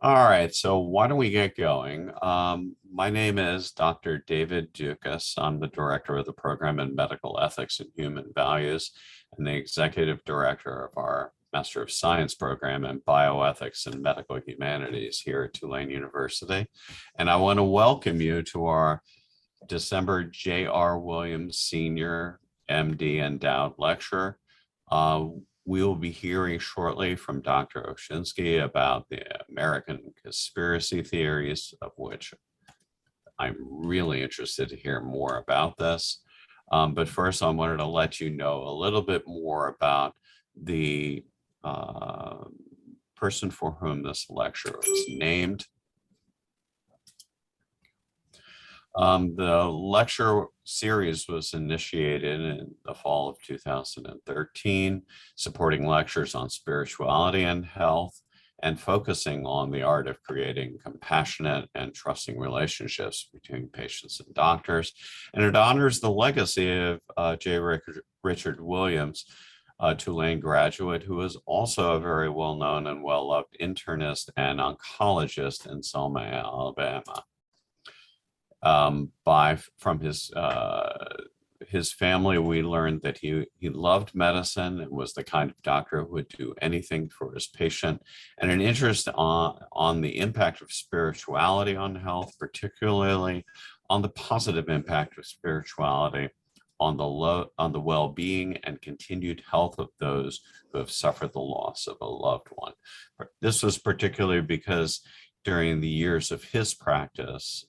All right, so why don't we get going? My name is Dr. David Dukas. I'm the director of the program in Medical Ethics and Human Values and the executive director of our Master of Science program in Bioethics and Medical Humanities here at Tulane University. And I want to welcome you to our December J.R. Williams Senior MD Endowed Lecture. We will be hearing shortly from Dr. Uscinski about the American conspiracy theories, of which I'm really interested to hear more about this. But first, I wanted to let you know a little bit more about the person for whom this lecture was named. The lecture series was initiated in the fall of 2013, supporting lectures on spirituality and health and focusing on the art of creating compassionate and trusting relationships between patients and doctors. And it honors the legacy of J. Richard Williams, a Tulane graduate who is also a very well-known and well-loved internist and oncologist in Selma, Alabama. From his family, we learned that he loved medicine and was the kind of doctor who would do anything for his patient, and an interest on the impact of spirituality on health, particularly on the positive impact of spirituality on the well-being and continued health of those who have suffered the loss of a loved one. This was particularly because during the years of his practice,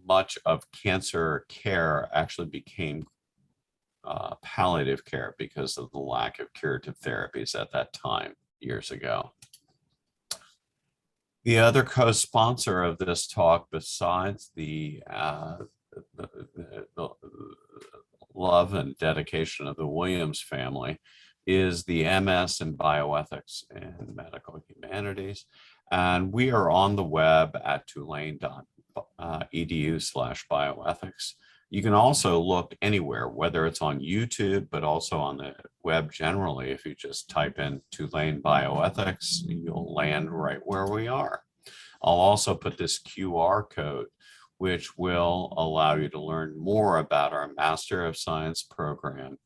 much of cancer care actually became palliative care because of the lack of curative therapies at that time, years ago. The other co-sponsor of this talk, besides the love and dedication of the Williams family, is the MS in Bioethics and Medical Humanities. And we are on the web at tulane.edu/bioethics. You can also look anywhere, whether it's on YouTube, but also on the web generally. If you just type in Tulane Bioethics, you'll land right where we are. I'll also put this QR code, which will allow you to learn more about our Master of Science program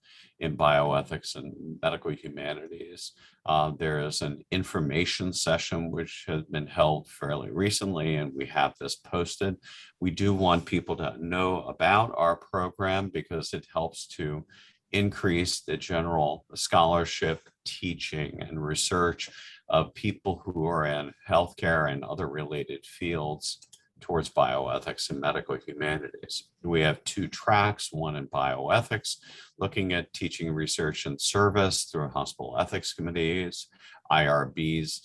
in Bioethics and Medical Humanities. There is an information session which has been held fairly recently, and we have this posted. We do want people to know about our program because it helps to increase the general scholarship, teaching, and research of people who are in healthcare and other related fields towards bioethics and medical humanities. We have two tracks, one in bioethics, looking at teaching, research, and service through hospital ethics committees, IRBs,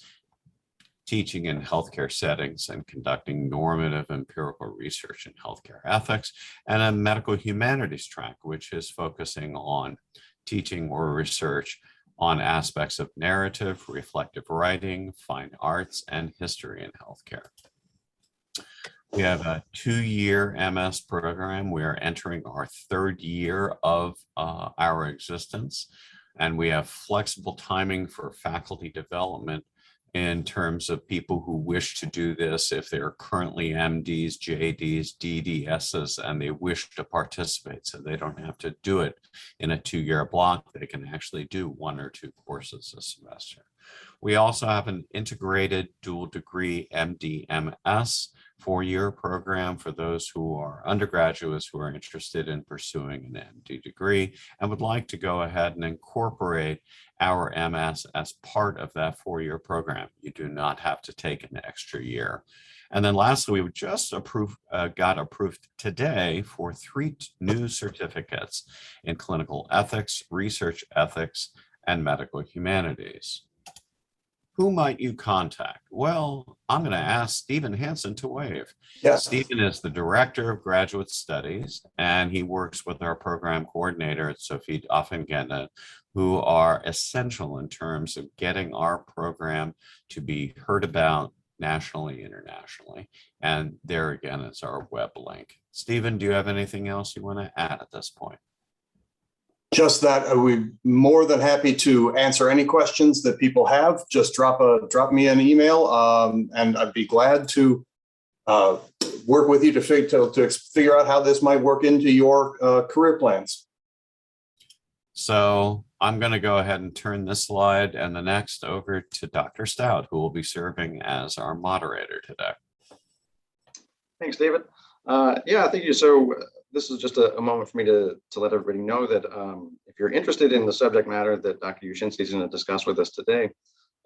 teaching in healthcare settings and conducting normative empirical research in healthcare ethics, and a medical humanities track, which is focusing on teaching or research on aspects of narrative, reflective writing, fine arts, and history in healthcare. We have a 2-year MS program. We are entering our 3rd year of our existence, and we have flexible timing for faculty development in terms of people who wish to do this. If they're currently MDs, JDs, DDSs, and they wish to participate, so they don't have to do it in a 2-year block. They can actually do 1 or 2 courses a semester. We also have an integrated dual degree MD-MS 4-year program for those who are undergraduates who are interested in pursuing an MD degree and would like to go ahead and incorporate our MS as part of that 4-year program. You do not have to take an extra year. And then lastly, we just got approved today for 3 new certificates in clinical ethics, research ethics, and medical humanities. Who might you contact? Well, I'm going to ask Stephen Hansen to wave. Yes. Stephen is the Director of Graduate Studies, and he works with our program coordinator, Sophie Offengenda, who are essential in terms of getting our program to be heard about nationally, internationally. And there again is our web link. Stephen, do you have anything else you want to add at this point? Just that we're more than happy to answer any questions that people have. Just drop me an email, and I'd be glad to work with you to figure out how this might work into your career plans. So I'm going to go ahead and turn this slide and the next over to Dr. Stout, who will be serving as our moderator today. Thanks, David. Yeah, thank you. So this is just a moment for me to let everybody know that if you're interested in the subject matter that Dr. Uscinski is going to discuss with us today,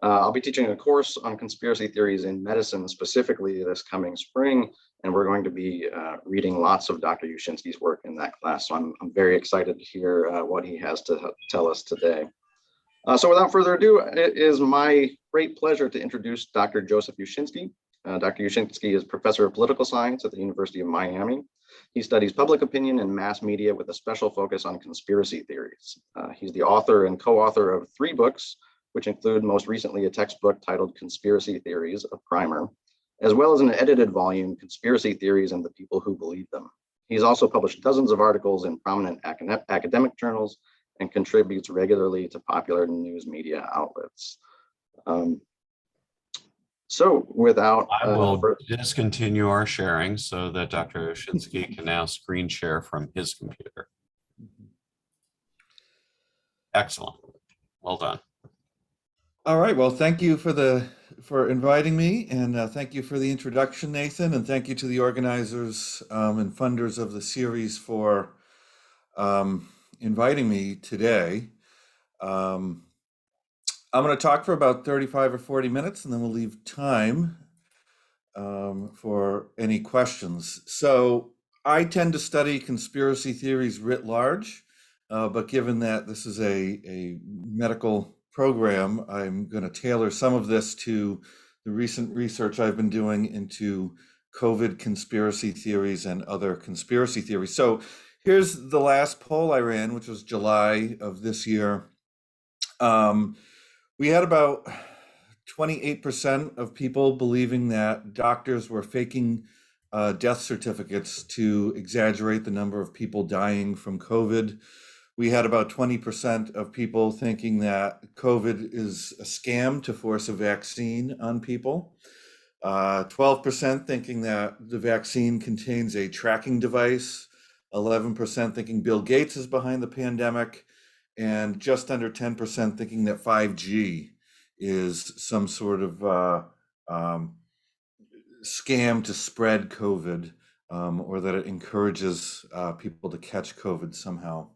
I'll be teaching a course on conspiracy theories in medicine specifically this coming spring, and we're going to be reading lots of Dr. Uscinski's work in that class. So I'm very excited to hear what he has to tell us today. So without further ado, it is my great pleasure to introduce Dr. Joseph Uscinski. Dr. Uscinski is professor of political science at the University of Miami. He studies public opinion and mass media with a special focus on conspiracy theories. He's the author and co-author of 3 books, which include most recently a textbook titled Conspiracy Theories, a primer, as well as an edited volume, Conspiracy Theories and the People Who Believe Them. He's also published dozens of articles in prominent academic journals and contributes regularly to popular news media outlets. So without I will discontinue our sharing so that Dr. Uscinski can now screen share from his computer. Excellent. Well done. All right. Well, thank you for inviting me, and thank you for the introduction, Nathan, and thank you to the organizers and funders of the series for inviting me today. I'm going to talk for about 35 or 40 minutes, and then we'll leave time for any questions. So I tend to study conspiracy theories writ large, but given that this is a medical program, I'm going to tailor some of this to the recent research I've been doing into COVID conspiracy theories and other conspiracy theories. So here's the last poll I ran, which was July of this year. We had about 28% of people believing that doctors were faking death certificates to exaggerate the number of people dying from COVID. We had about 20% of people thinking that COVID is a scam to force a vaccine on people. 12% thinking that the vaccine contains a tracking device. 11% thinking Bill Gates is behind the pandemic. And just under 10% thinking that 5G is some sort of scam to spread COVID, or that it encourages people to catch COVID somehow.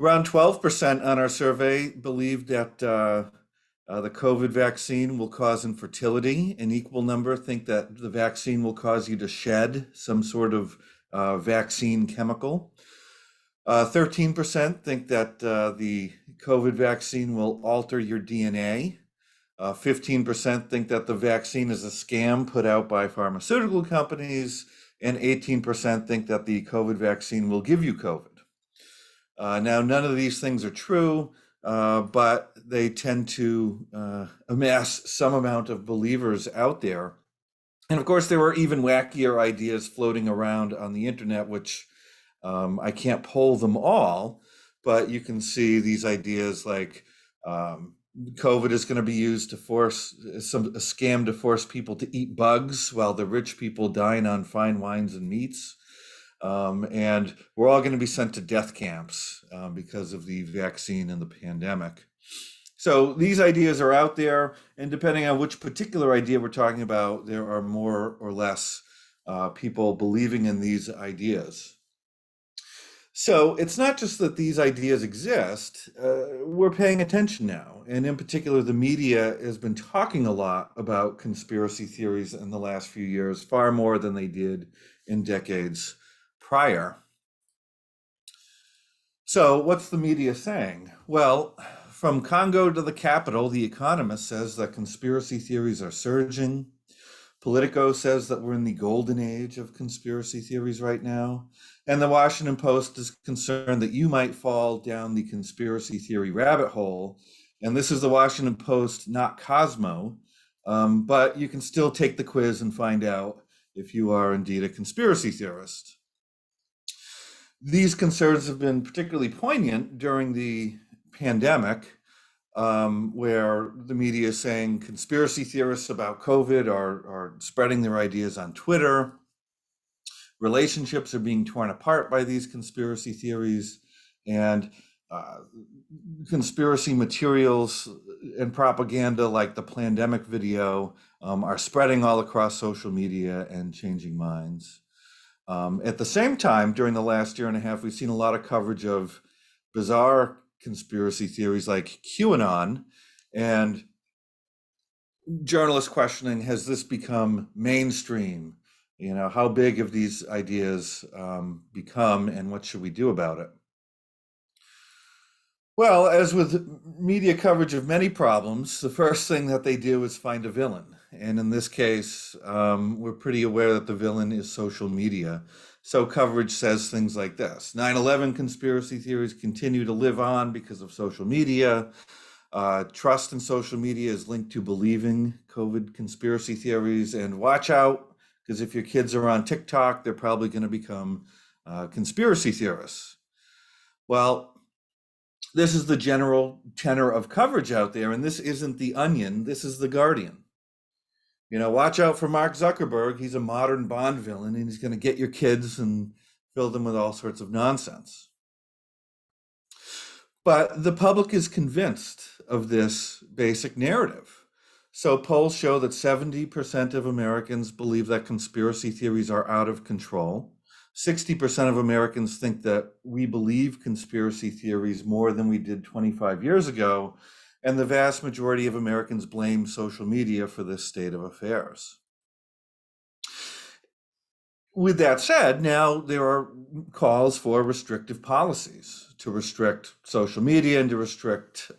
Around 12% on our survey believed that the COVID vaccine will cause infertility. An equal number think that the vaccine will cause you to shed some sort of vaccine chemical. 13% think that the COVID vaccine will alter your DNA. 15% think that the vaccine is a scam put out by pharmaceutical companies, and 18% think that the COVID vaccine will give you COVID. Now, none of these things are true, but they tend to amass some amount of believers out there. And of course, there were even wackier ideas floating around on the internet, which I can't poll them all, but you can see these ideas like COVID is going to be used to force a scam to force people to eat bugs while the rich people dine on fine wines and meats. And we're all going to be sent to death camps because of the vaccine and the pandemic. So these ideas are out there, and depending on which particular idea we're talking about, there are more or less people believing in these ideas. So it's not just that these ideas exist, we're paying attention now. And in particular, the media has been talking a lot about conspiracy theories in the last few years, far more than they did in decades prior. So what's the media saying? Well, from Congo to the Capitol, The Economist says that conspiracy theories are surging. Politico says that we're in the golden age of conspiracy theories right now. And the Washington Post is concerned that you might fall down the conspiracy theory rabbit hole. And this is the Washington Post, not Cosmo, but you can still take the quiz and find out if you are indeed a conspiracy theorist. These concerns have been particularly poignant during the pandemic, where the media is saying conspiracy theorists about COVID are spreading their ideas on Twitter. Relationships are being torn apart by these conspiracy theories, and uh, conspiracy materials and propaganda like the pandemic video are spreading all across social media and changing minds. At the same time, during the last year and a half, we've seen a lot of coverage of bizarre conspiracy theories like QAnon, and journalists questioning, has this become mainstream? You know, how big have these ideas become, and what should we do about it? Well, as with media coverage of many problems, the first thing that they do is find a villain. And in this case, we're pretty aware that the villain is social media. So coverage says things like this: 9/11 conspiracy theories continue to live on because of social media. Trust in social media is linked to believing COVID conspiracy theories. And watch out, because if your kids are on TikTok, they're probably going to become conspiracy theorists. Well, this is the general tenor of coverage out there, and this isn't The Onion, this is The Guardian. You know, watch out for Mark Zuckerberg. He's a modern Bond villain, and he's going to get your kids and fill them with all sorts of nonsense. But the public is convinced of this basic narrative. So polls show that 70% of Americans believe that conspiracy theories are out of control. 60% of Americans think that we believe conspiracy theories more than we did 25 years ago, and the vast majority of Americans blame social media for this state of affairs. With that said, now there are calls for restrictive policies to restrict social media and to restrict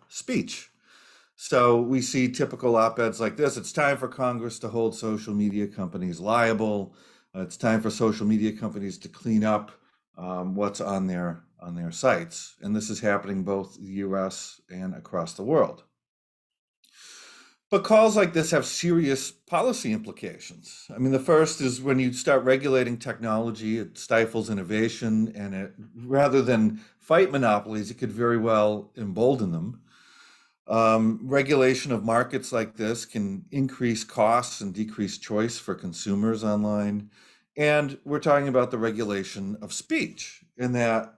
speech. So we see typical op-eds like this: it's time for Congress to hold social media companies liable. It's time for social media companies to clean up what's on their sites. And this is happening both in the US and across the world. But calls like this have serious policy implications. I mean, the first is when you start regulating technology, it stifles innovation, and it, rather than fight monopolies, it could very well embolden them. Regulation of markets like this can increase costs and decrease choice for consumers online. And we're talking about the regulation of speech, in that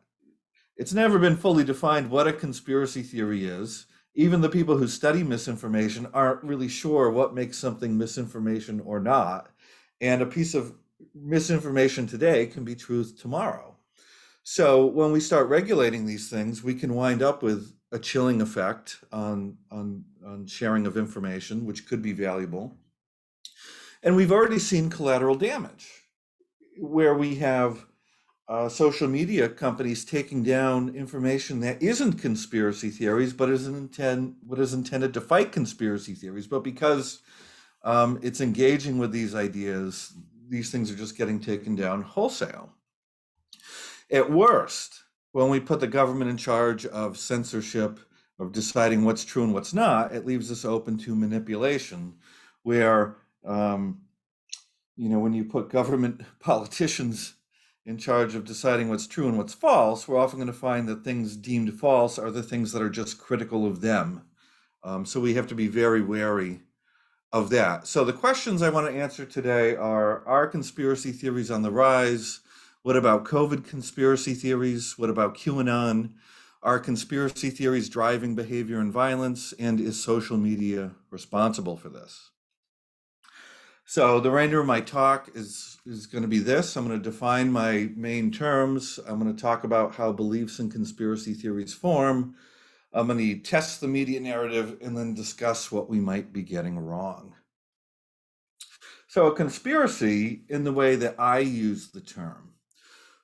it's never been fully defined what a conspiracy theory is. Even the people who study misinformation aren't really sure what makes something misinformation or not. And a piece of misinformation today can be truth tomorrow. So when we start regulating these things, we can wind up with a chilling effect on sharing of information, which could be valuable. And we've already seen collateral damage, where we have social media companies taking down information that isn't conspiracy theories, but is intended to fight conspiracy theories. But because it's engaging with these ideas, these things are just getting taken down wholesale. At worst, when we put the government in charge of censorship, of deciding what's true and what's not, it leaves us open to manipulation, where when you put government politicians in charge of deciding what's true and what's false, we're often going to find that things deemed false are the things that are just critical of them. So we have to be very wary of that. So the questions I want to answer today are conspiracy theories on the rise? What about COVID conspiracy theories? What about QAnon? Are conspiracy theories driving behavior and violence? And is social media responsible for this? So the remainder of my talk is going to be this. I'm going to define my main terms. I'm going to talk about how beliefs in conspiracy theories form. I'm going to test the media narrative and then discuss what we might be getting wrong. So a conspiracy, in the way that I use the term,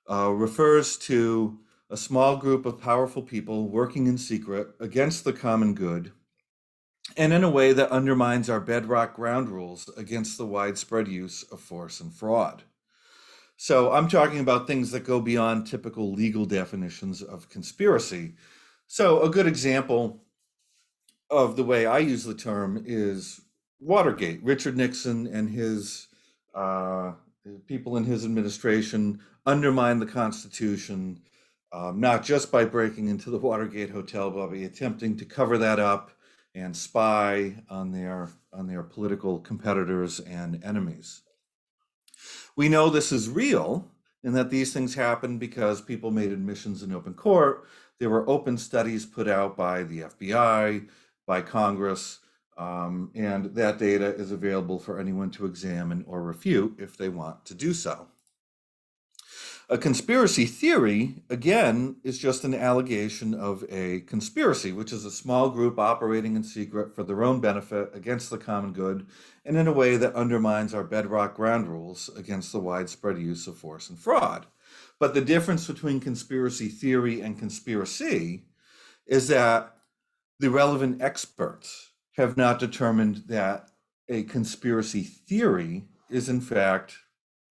refers to a small group of powerful people working in secret against the common good, and in a way that undermines our bedrock ground rules against the widespread use of force and fraud. So I'm talking about things that go beyond typical legal definitions of conspiracy. So a good example of the way I use the term is Watergate. Richard Nixon and his people in his administration undermined the Constitution, not just by breaking into the Watergate Hotel, but by attempting to cover that up and spy on their political competitors and enemies. We know this is real and that these things happened because people made admissions in open court. There were open studies put out by the FBI, by Congress, and that data is available for anyone to examine or refute if they want to do so. A conspiracy theory, again, is just an allegation of a conspiracy, which is a small group operating in secret for their own benefit against the common good and in a way that undermines our bedrock ground rules against the widespread use of force and fraud. But the difference between conspiracy theory and conspiracy is that the relevant experts have not determined that a conspiracy theory is in fact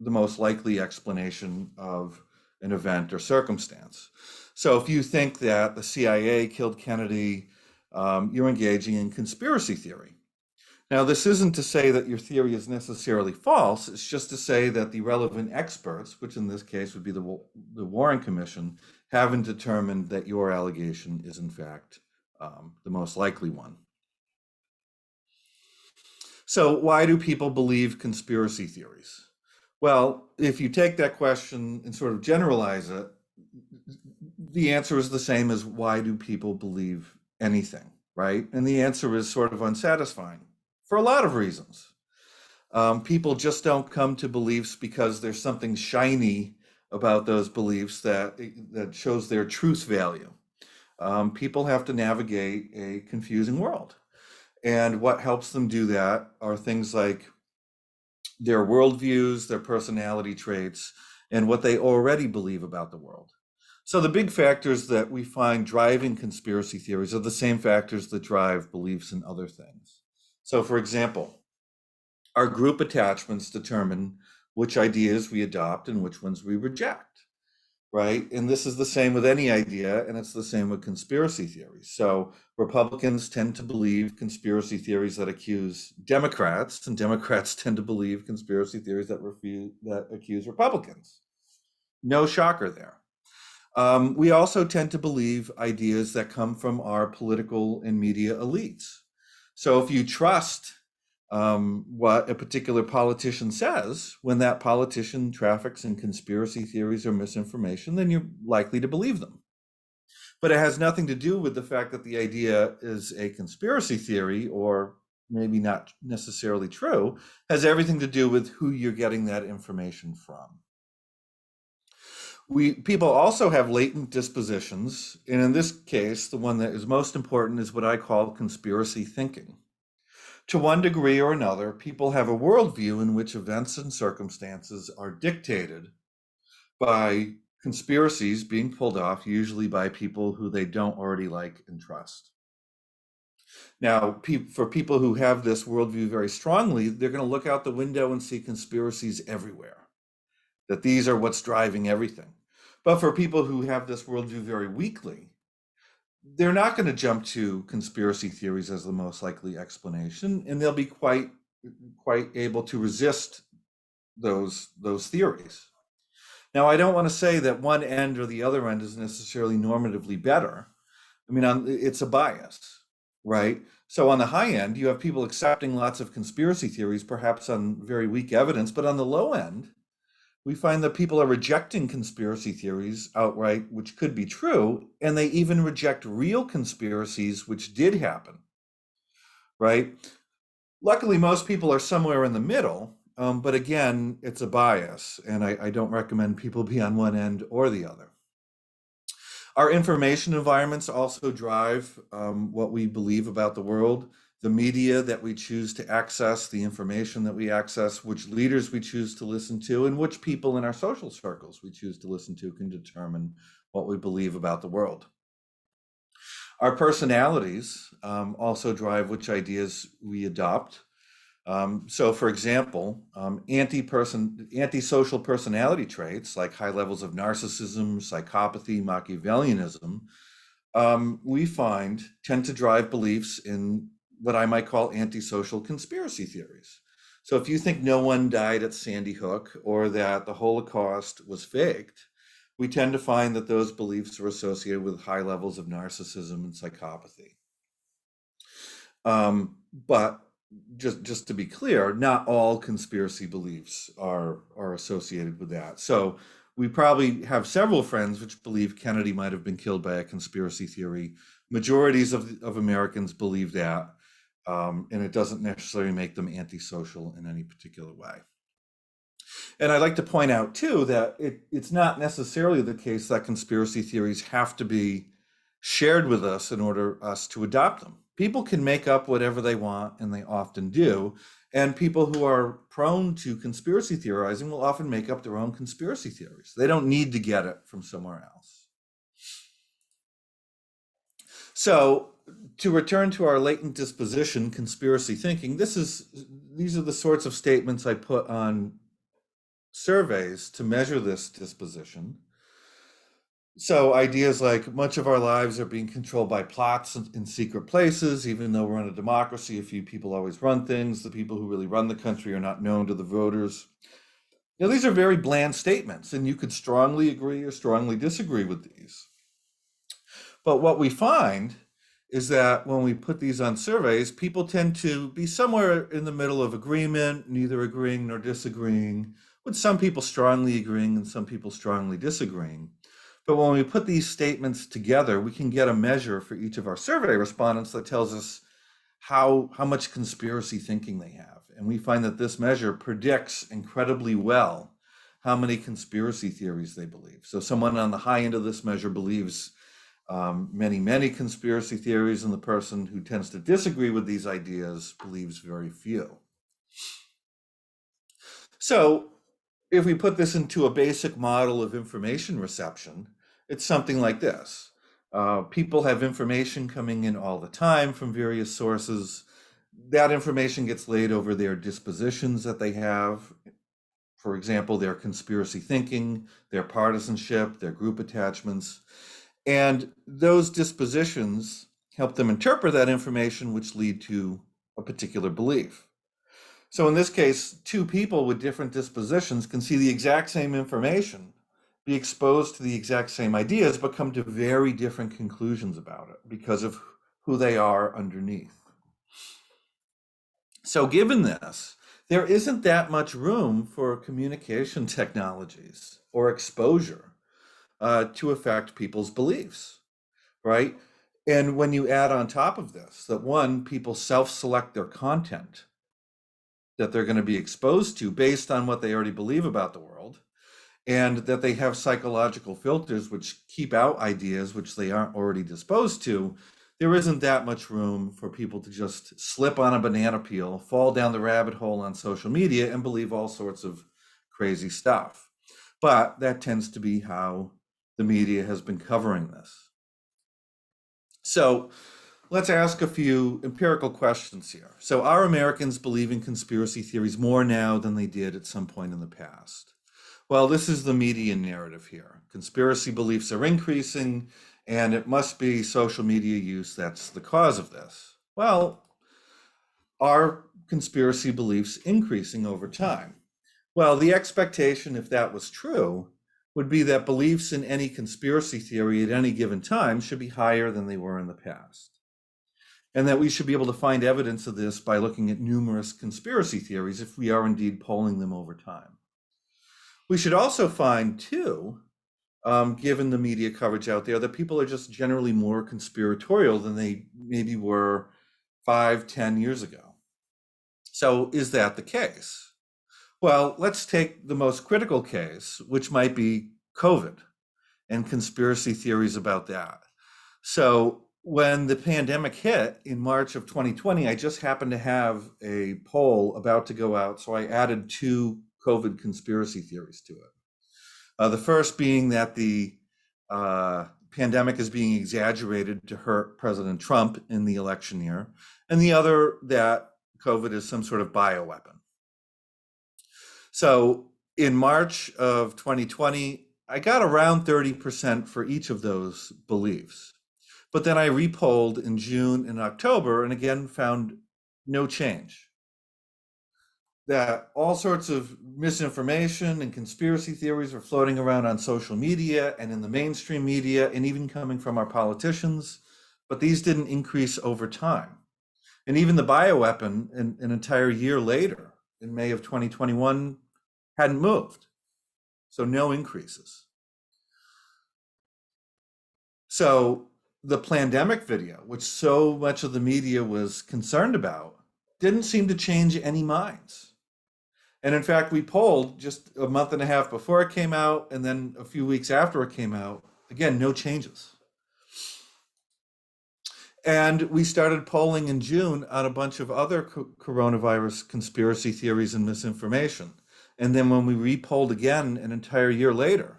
the most likely explanation of an event or circumstance. So if you think that the CIA killed Kennedy, you're engaging in conspiracy theory. Now, this isn't to say that your theory is necessarily false. It's just to say that the relevant experts, which in this case would be the Warren Commission, haven't determined that your allegation is in fact the most likely one. So why do people believe conspiracy theories? Well, if you take that question and sort of generalize it, the answer is the same as why do people believe anything, right? And the answer is sort of unsatisfying for a lot of reasons. People just don't come to beliefs because there's something shiny about those beliefs that shows their truth value. People have to navigate a confusing world. And what helps them do that are things like their worldviews, their personality traits, and what they already believe about the world. So the big factors that we find driving conspiracy theories are the same factors that drive beliefs in other things. So for example, our group attachments determine which ideas we adopt and which ones we reject, right? And this is the same with any idea, and it's the same with conspiracy theories. So Republicans tend to believe conspiracy theories that accuse Democrats, and Democrats tend to believe conspiracy theories that accuse Republicans. No shocker there. We also tend to believe ideas that come from our political and media elites. So if you trust what a particular politician says, when that politician traffics in conspiracy theories or misinformation, then you're likely to believe them. But it has nothing to do with the fact that the idea is a conspiracy theory or maybe not necessarily true. It has everything to do with who you're getting that information from. People also have latent dispositions, and in this case, the one that is most important is what I call conspiracy thinking. To one degree or another, people have a worldview in which events and circumstances are dictated by conspiracies being pulled off, usually by people who they don't already like and trust. Now, for people who have this worldview very strongly, they're going to look out the window and see conspiracies everywhere, that these are what's driving everything. But for people who have this worldview very weakly, they're not going to jump to conspiracy theories as the most likely explanation, and they'll be quite able to resist those theories. Now, I don't want to say that one end or the other end is necessarily normatively better. I mean, it's a bias, right? So on the high end, you have people accepting lots of conspiracy theories, perhaps on very weak evidence, but on the low end, we find that people are rejecting conspiracy theories outright, which could be true, and they even reject real conspiracies, which did happen, right? Luckily, most people are somewhere in the middle, but again, it's a bias, and I don't recommend people be on one end or the other. Our information environments also drive what we believe about the world. The media that we choose to access, the information that we access, which leaders we choose to listen to, and which people in our social circles we choose to listen to can determine what we believe about the world. Our personalities also drive which ideas we adopt. So for example, antisocial personality traits like high levels of narcissism, psychopathy, Machiavellianism, we find tend to drive beliefs in what I might call antisocial conspiracy theories. So if you think no one died at Sandy Hook or that the Holocaust was faked, we tend to find that those beliefs are associated with high levels of narcissism and psychopathy. But just to be clear, not all conspiracy beliefs are associated with that. So we probably have several friends which believe Kennedy might have been killed by a conspiracy theory. Majorities of Americans believe that, and it doesn't necessarily make them antisocial in any particular way. And I'd like to point out too that it's not necessarily the case that conspiracy theories have to be shared with us in order us to adopt them. People can make up whatever they want, and they often do. And people who are prone to conspiracy theorizing will often make up their own conspiracy theories. They don't need to get it from somewhere else. So to return to our latent disposition, conspiracy thinking, these are the sorts of statements I put on surveys to measure this disposition. So ideas like much of our lives are being controlled by plots in secret places, even though we're in a democracy, a few people always run things. The people who really run the country are not known to the voters. Now, these are very bland statements, and you could strongly agree or strongly disagree with these. But what we find is that when we put these on surveys, people tend to be somewhere in the middle of agreement, neither agreeing nor disagreeing, with some people strongly agreeing and some people strongly disagreeing. But when we put these statements together, we can get a measure for each of our survey respondents that tells us how much conspiracy thinking they have. And we find that this measure predicts incredibly well how many conspiracy theories they believe. So someone on the high end of this measure believes many conspiracy theories, and the person who tends to disagree with these ideas believes very few. So if we put this into a basic model of information reception, it's something like this. People have information coming in all the time from various sources. That information gets laid over their dispositions that they have. For example, their conspiracy thinking, their partisanship, their group attachments. And those dispositions help them interpret that information, which lead to a particular belief. So in this case, two people with different dispositions can see the exact same information, be exposed to the exact same ideas, but come to very different conclusions about it because of who they are underneath. So given this, there isn't that much room for communication technologies or exposure to affect people's beliefs, right? And when you add on top of this, that one, people self-select their content that they're going to be exposed to based on what they already believe about the world, and that they have psychological filters which keep out ideas which they aren't already disposed to, there isn't that much room for people to just slip on a banana peel, fall down the rabbit hole on social media, and believe all sorts of crazy stuff. But that tends to be how the media has been covering this. So let's ask a few empirical questions here. So are Americans believing conspiracy theories more now than they did at some point in the past? Well, this is the median narrative here. Conspiracy beliefs are increasing, and it must be social media use that's the cause of this. Well, are conspiracy beliefs increasing over time? Well, the expectation, if that was true, would be that beliefs in any conspiracy theory at any given time should be higher than they were in the past. And that we should be able to find evidence of this by looking at numerous conspiracy theories if we are indeed polling them over time. We should also find, too, given the media coverage out there, that people are just generally more conspiratorial than they maybe were 5, 10 years ago. So is that the case? Well, let's take the most critical case, which might be COVID and conspiracy theories about that. So when the pandemic hit in March of 2020, I just happened to have a poll about to go out. So I added 2 COVID conspiracy theories to it. The first being that the pandemic is being exaggerated to hurt President Trump in the election year, and the other that COVID is some sort of bioweapon. So in March of 2020, I got around 30% for each of those beliefs. But then I repolled in June and October and again found no change. that all sorts of misinformation and conspiracy theories were floating around on social media and in the mainstream media and even coming from our politicians, but these didn't increase over time. And even the bioweapon, an entire year later, in May of 2021, hadn't moved. So no increases. So the pandemic video, which so much of the media was concerned about, didn't seem to change any minds. And in fact, we polled just a month and a half before it came out, and then a few weeks after it came out. Again, no changes. And we started polling in June on a bunch of other coronavirus conspiracy theories and misinformation. And then when we re-polled again an entire year later,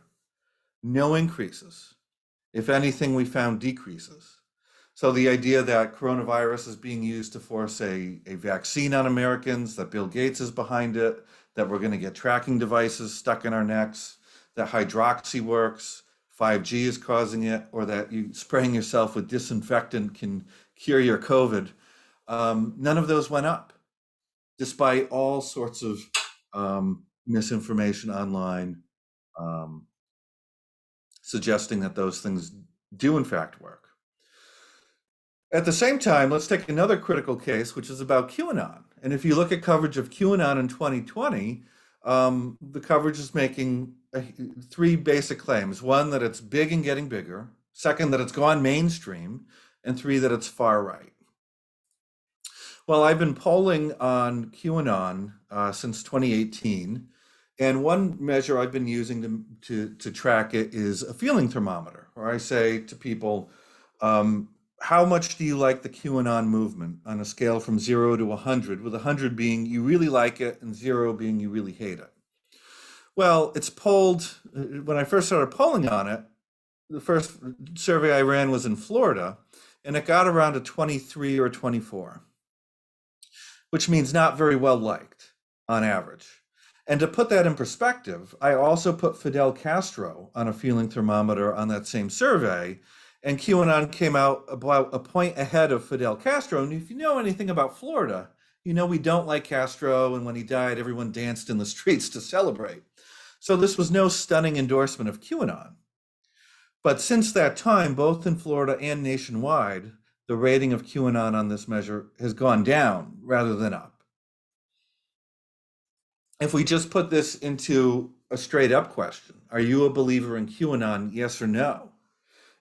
no increases. If anything, we found decreases. So the idea that coronavirus is being used to force a vaccine on Americans, that Bill Gates is behind it, that we're going to get tracking devices stuck in our necks, that hydroxy works, 5G is causing it, or that you spraying yourself with disinfectant can cure your COVID. None of those went up, despite all sorts of misinformation online suggesting that those things do in fact work. At the same time, let's take another critical case, which is about QAnon. And if you look at coverage of QAnon in 2020, the coverage is making three basic claims. One, that it's big and getting bigger. Second, that it's gone mainstream. And three, that it's far right. Well, I've been polling on QAnon since 2018. And one measure I've been using to track it is a feeling thermometer, where I say to people, how much do you like the QAnon movement on a scale from 0 to 100, with 100 being you really like it and 0 being you really hate it? Well, it's polled, when I first started polling on it, the first survey I ran was in Florida, and it got around a 23 or 24, which means not very well liked on average. And to put that in perspective, I also put Fidel Castro on a feeling thermometer on that same survey, and QAnon came out about a point ahead of Fidel Castro. And if you know anything about Florida, you know we don't like Castro, and when he died, everyone danced in the streets to celebrate. So this was no stunning endorsement of QAnon. But since that time, both in Florida and nationwide, the rating of QAnon on this measure has gone down rather than up. If we just put this into a straight up question, are you a believer in QAnon, yes or no?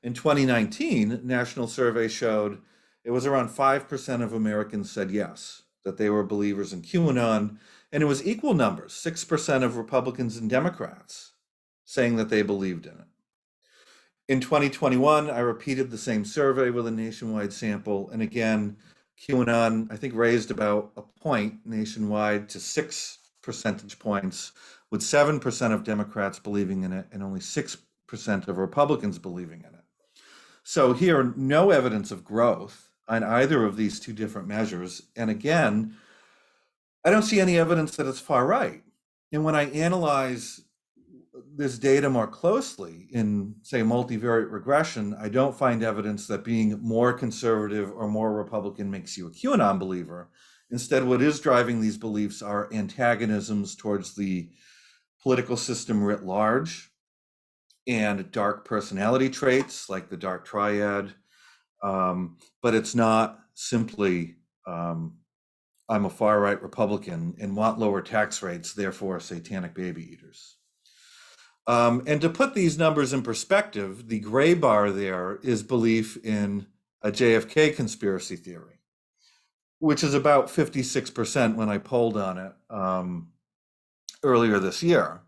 In 2019, national survey showed it was around 5% of Americans said yes, that they were believers in QAnon, and it was equal numbers, 6% of Republicans and Democrats saying that they believed in it. In 2021, I repeated the same survey with a nationwide sample, and again, QAnon, I think, raised about a point nationwide to 6 percentage points, with 7% of Democrats believing in it and only 6% of Republicans believing in it. So here, no evidence of growth on either of these two different measures. And again, I don't see any evidence that it's far right. And when I analyze this data more closely in, say, multivariate regression, I don't find evidence that being more conservative or more Republican makes you a QAnon believer. Instead, what is driving these beliefs are antagonisms towards the political system writ large, and dark personality traits like the dark triad. But it's not simply, I'm a far right Republican and want lower tax rates, therefore satanic baby eaters. And to put these numbers in perspective, the gray bar there is belief in a JFK conspiracy theory, which is about 56% when I polled on it earlier this year.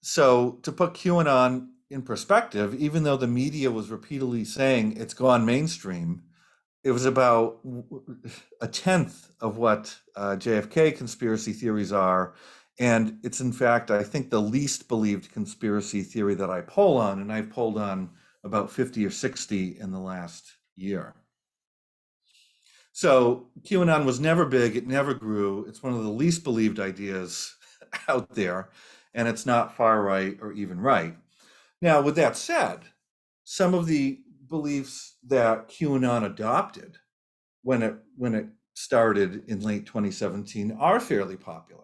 So to put QAnon in perspective, even though the media was repeatedly saying it's gone mainstream, it was about a tenth of what JFK conspiracy theories are. And it's, in fact, I think, the least believed conspiracy theory that I poll on, and I've polled on about 50 or 60 in the last year. So QAnon was never big, it never grew. It's one of the least believed ideas out there, and it's not far right or even right. Now, with that said, some of the beliefs that QAnon adopted when it started in late 2017 are fairly popular.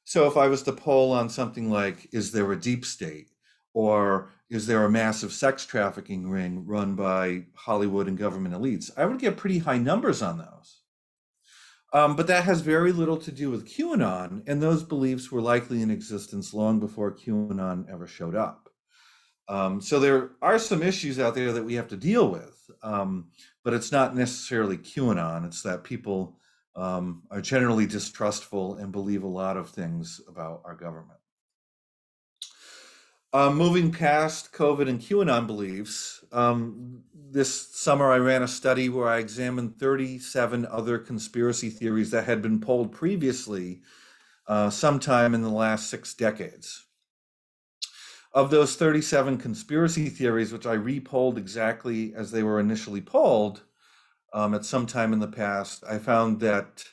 So if I was to poll on something like, is there a deep state? Or is there a massive sex trafficking ring run by Hollywood and government elites? I would get pretty high numbers on those. But that has very little to do with QAnon, and those beliefs were likely in existence long before QAnon ever showed up. So there are some issues out there that we have to deal with, but it's not necessarily QAnon. It's that people are generally distrustful and believe a lot of things about our government. Moving past COVID and QAnon beliefs, this summer I ran a study where I examined 37 other conspiracy theories that had been polled previously sometime in the last 6 decades. Of those 37 conspiracy theories, which I repolled exactly as they were initially polled at some time in the past, I found that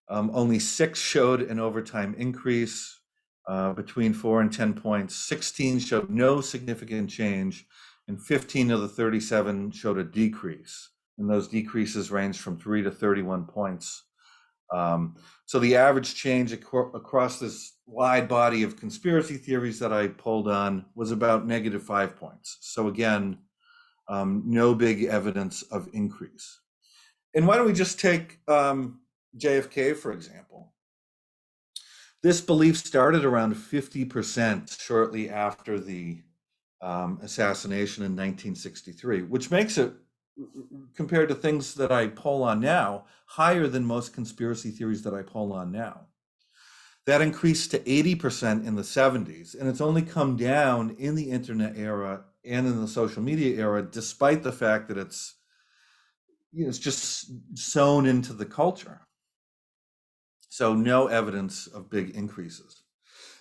only 6 showed an overtime increase between 4 and 10 points. 16 showed no significant change, and 15 of the 37 showed a decrease. And those decreases ranged from 3 to 31 points. So the average change across this wide body of conspiracy theories that I polled on was about -5 points. So again, no big evidence of increase. And why don't we just take JFK, for example? This belief started around 50% shortly after the assassination in 1963, which makes it, compared to things that I poll on now, higher than most conspiracy theories that I poll on now. That increased to 80% in the 70s, and it's only come down in the internet era and in the social media era, despite the fact that it's just sewn into the culture. So no evidence of big increases.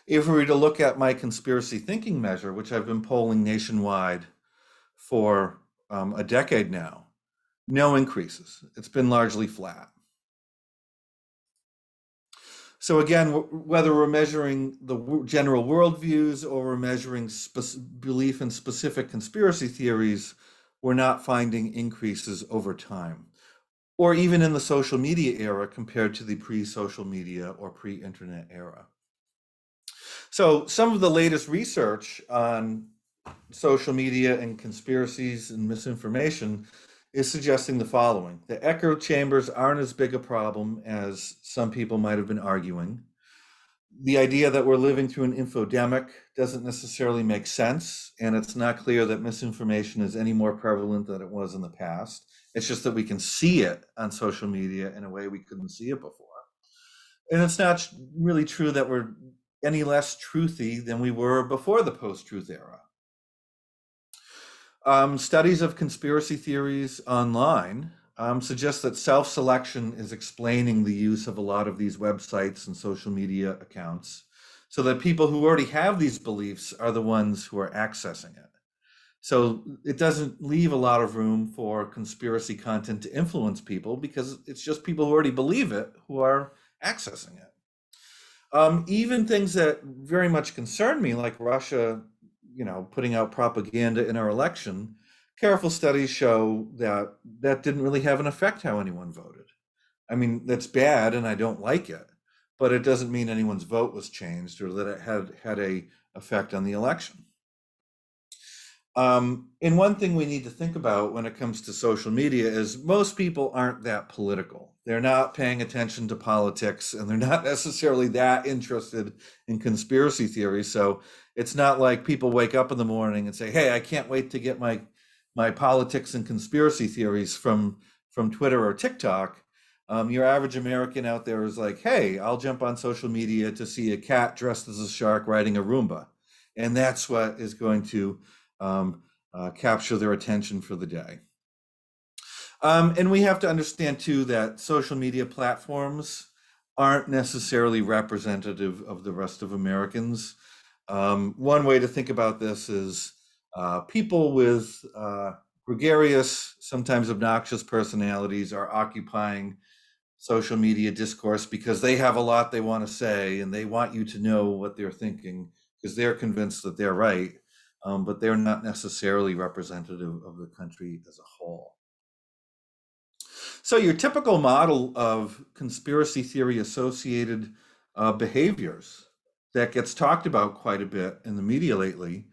If we were to look at my conspiracy thinking measure, which I've been polling nationwide for a decade now, no increases. It's been largely flat. So again, whether we're measuring the general worldviews or we're measuring belief in specific conspiracy theories, we're not finding increases over time, or even in the social media era compared to the pre-social media or pre-internet era. So some of the latest research on social media and conspiracies and misinformation is suggesting the following: the echo chambers aren't as big a problem as some people might have been arguing. The idea that we're living through an infodemic doesn't necessarily make sense, and it's not clear that misinformation is any more prevalent than it was in the past. It's just that we can see it on social media in a way we couldn't see it before. And it's not really true that we're any less truthy than we were before the post-truth era. Studies of conspiracy theories online suggest that self-selection is explaining the use of a lot of these websites and social media accounts, so that people who already have these beliefs are the ones who are accessing it. So it doesn't leave a lot of room for conspiracy content to influence people, because it's just people who already believe it who are accessing it. Even things that very much concern me, like Russia, putting out propaganda in our election, careful studies show that that didn't really have an effect how anyone voted. I mean, that's bad and I don't like it, but it doesn't mean anyone's vote was changed or that it had a effect on the election. And one thing we need to think about when it comes to social media is most people aren't that political. They're not paying attention to politics, and they're not necessarily that interested in conspiracy theories. So it's not like people wake up in the morning and say, hey, I can't wait to get my politics and conspiracy theories from Twitter or TikTok. Your average American out there is like, hey, I'll jump on social media to see a cat dressed as a shark riding a Roomba. And that's what is going to capture their attention for the day. And we have to understand too that social media platforms aren't necessarily representative of the rest of Americans. One way to think about this is people with gregarious, sometimes obnoxious personalities are occupying social media discourse because they have a lot they want to say and they want you to know what they're thinking because they're convinced that they're right. But they're not necessarily representative of the country as a whole. So your typical model of conspiracy theory associated behaviors that gets talked about quite a bit in the media lately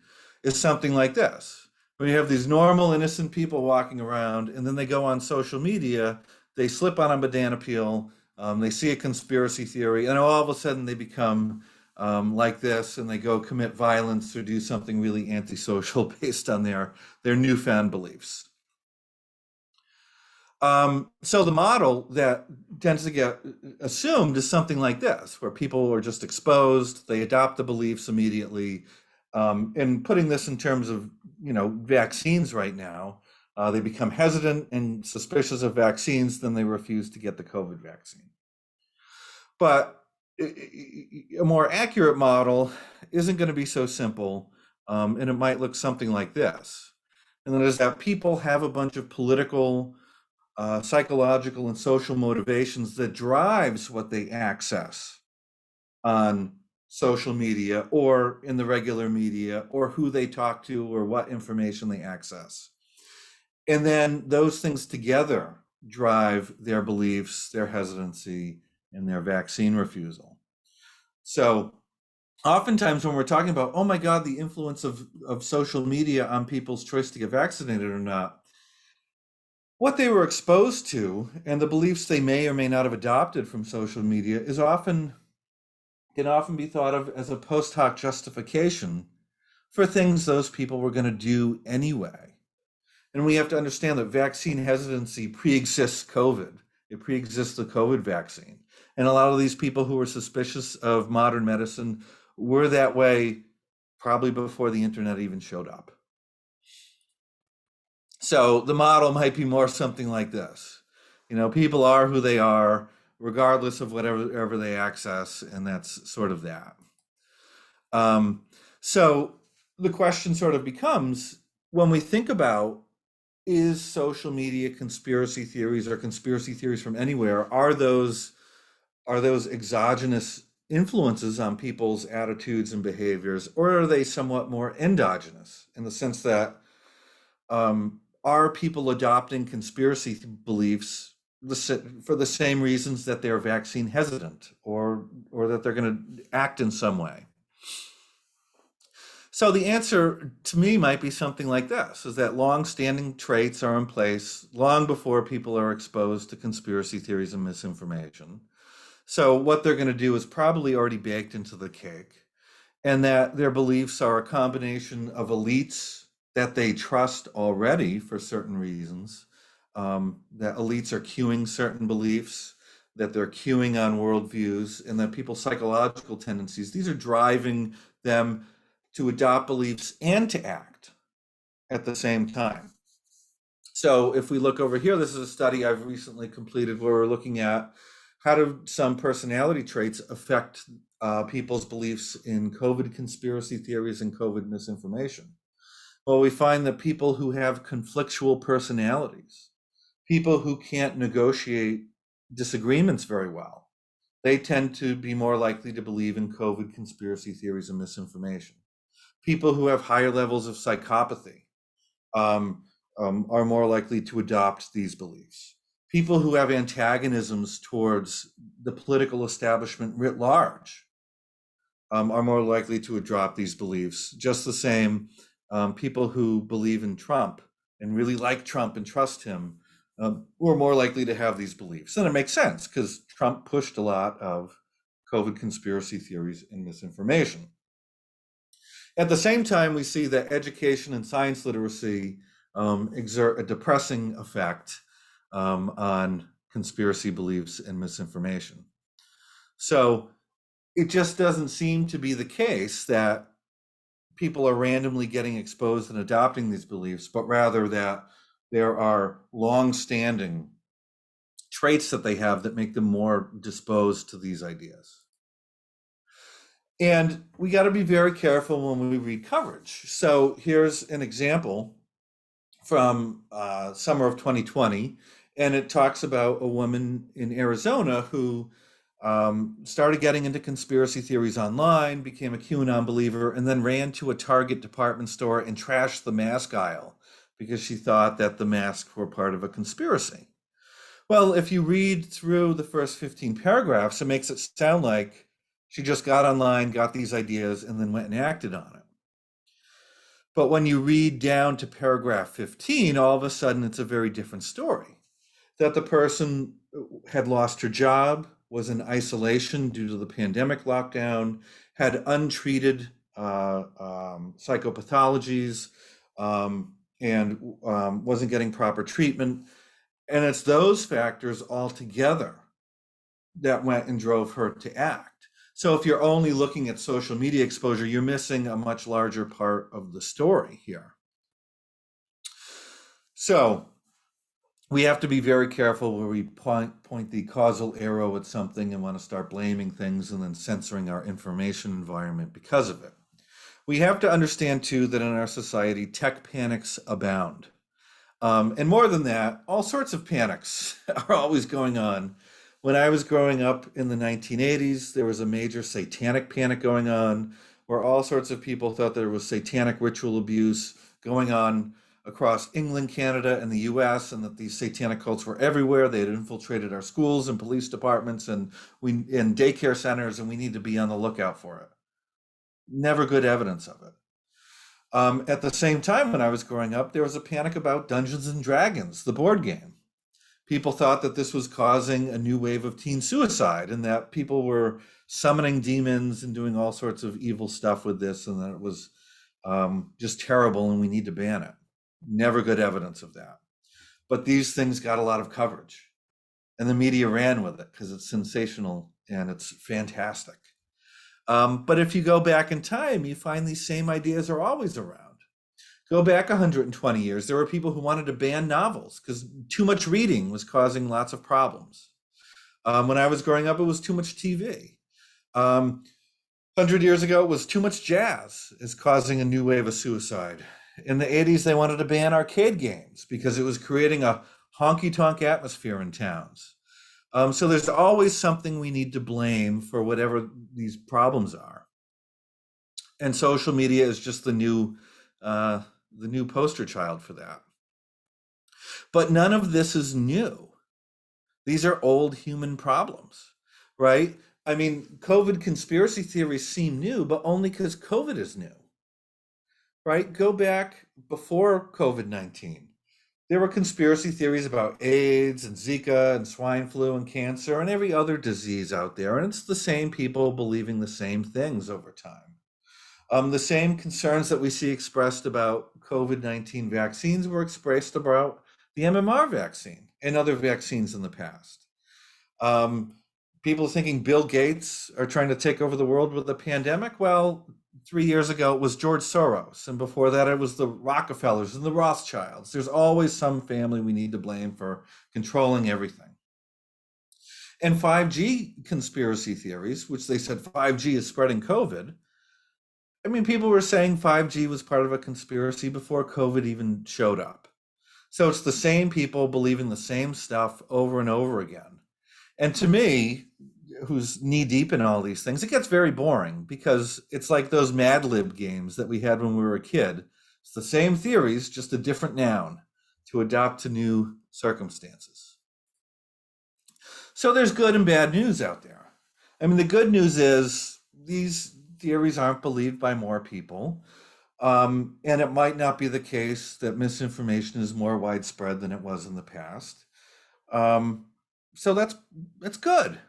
is something like this. When you have these normal, innocent people walking around, and then they go on social media, they slip on a banana peel, they see a conspiracy theory, and all of a sudden they become like this, and they go commit violence or do something really antisocial based on their newfound beliefs. So the model that tends to get assumed is something like this, where people are just exposed, they adopt the beliefs immediately. And putting this in terms of, vaccines right now, they become hesitant and suspicious of vaccines, then they refuse to get the COVID vaccine. But a more accurate model isn't going to be so simple, and it might look something like this. And that is that people have a bunch of political, psychological, and social motivations that drives what they access on social media or in the regular media, or who they talk to, or what information they access. And then those things together drive their beliefs, their hesitancy, and their vaccine refusal. So oftentimes when we're talking about, oh my God, the influence of social media on people's choice to get vaccinated or not, what they were exposed to and the beliefs they may or may not have adopted from social media can often be thought of as a post hoc justification for things those people were going to do anyway. And we have to understand that vaccine hesitancy pre-exists COVID. It pre-exists the COVID vaccine. And a lot of these people who were suspicious of modern medicine were that way probably before the internet even showed up. So the model might be more something like this. People are who they are, regardless of whatever they access, and that's sort of that. So the question sort of becomes, when we think about, is social media conspiracy theories or conspiracy theories from anywhere, are those exogenous influences on people's attitudes and behaviors, or are they somewhat more endogenous in the sense that are people adopting conspiracy beliefs for the same reasons that they're vaccine hesitant, or that they're going to act in some way? So the answer to me might be something like this, is that long-standing traits are in place long before people are exposed to conspiracy theories and misinformation. So what they're going to do is probably already baked into the cake, and that their beliefs are a combination of elites that they trust already for certain reasons, that elites are cueing certain beliefs, that they're cueing on worldviews, and that people's psychological tendencies, these are driving them to adopt beliefs and to act at the same time. So if we look over here, this is a study I've recently completed where we're looking at how do some personality traits affect people's beliefs in COVID conspiracy theories and COVID misinformation. Well, we find that people who have conflictual personalities, people who can't negotiate disagreements very well, they tend to be more likely to believe in COVID conspiracy theories and misinformation. People who have higher levels of psychopathy are more likely to adopt these beliefs. People who have antagonisms towards the political establishment writ large are more likely to adopt these beliefs. Just the same, people who believe in Trump and really like Trump and trust him were more likely to have these beliefs. And it makes sense because Trump pushed a lot of COVID conspiracy theories and misinformation. At the same time, we see that education and science literacy exert a depressing effect on conspiracy beliefs and misinformation. So it just doesn't seem to be the case that people are randomly getting exposed and adopting these beliefs, but rather that there are long-standing traits that they have that make them more disposed to these ideas. And we got to be very careful when we read coverage. So here's an example from summer of 2020, and it talks about a woman in Arizona who started getting into conspiracy theories online, became a QAnon believer, and then ran to a Target department store and trashed the mask aisle because she thought that the masks were part of a conspiracy. Well, if you read through the first 15 paragraphs, it makes it sound like She just got online, got these ideas, and then went and acted on it. But when you read down to paragraph 15, all of a sudden it's a very different story. That the person had lost her job, was in isolation due to the pandemic lockdown, had untreated psychopathologies, and wasn't getting proper treatment. And it's those factors all together that went and drove her to act. So if you're only looking at social media exposure, you're missing a much larger part of the story here. So we have to be very careful where we point the causal arrow at something and want to start blaming things and then censoring our information environment because of it. We have to understand too that in our society, tech panics abound. And more than that, all sorts of panics are always going on. When I was growing up in the 1980s, there was a major satanic panic going on where all sorts of people thought there was satanic ritual abuse going on across England, Canada, and the US, and that these satanic cults were everywhere. They had infiltrated our schools and police departments and daycare centers, and we need to be on the lookout for it. Never good evidence of it. At the same time, when I was growing up, there was a panic about Dungeons and Dragons, the board game. People thought that this was causing a new wave of teen suicide and that people were summoning demons and doing all sorts of evil stuff with this, and that it was just terrible and we need to ban it. Never good evidence of that. But these things got a lot of coverage and the media ran with it because it's sensational and it's fantastic. But if you go back in time, you find these same ideas are always around. Go back 120 years, there were people who wanted to ban novels because too much reading was causing lots of problems. When I was growing up, it was too much TV. 100 years ago, it was too much jazz is causing a new wave of suicide. In the 80s, they wanted to ban arcade games because it was creating a honky-tonk atmosphere in towns. So there's always something we need to blame for whatever these problems are. And social media is just the new poster child for that. But none of this is new. These are old human problems, right? I mean, COVID conspiracy theories seem new, but only because COVID is new, right? Go back before COVID-19. There were conspiracy theories about AIDS and Zika and swine flu and cancer and every other disease out there. And it's the same people believing the same things over time. The same concerns that we see expressed about COVID-19 vaccines were expressed about the MMR vaccine and other vaccines in the past. People thinking Bill Gates are trying to take over the world with the pandemic. Well, 3 years ago, it was George Soros. And before that, it was the Rockefellers and the Rothschilds. There's always some family we need to blame for controlling everything. And 5G conspiracy theories, which they said 5G is spreading COVID. I mean, people were saying 5G was part of a conspiracy before COVID even showed up. So it's the same people believing the same stuff over and over again. And to me, who's knee deep in all these things, it gets very boring because it's like those Mad Lib games that we had when we were a kid. It's the same theories, just a different noun to adapt to new circumstances. So there's good and bad news out there. I mean, the good news is these theories aren't believed by more people. And it might not be the case that misinformation is more widespread than it was in the past. So that's good.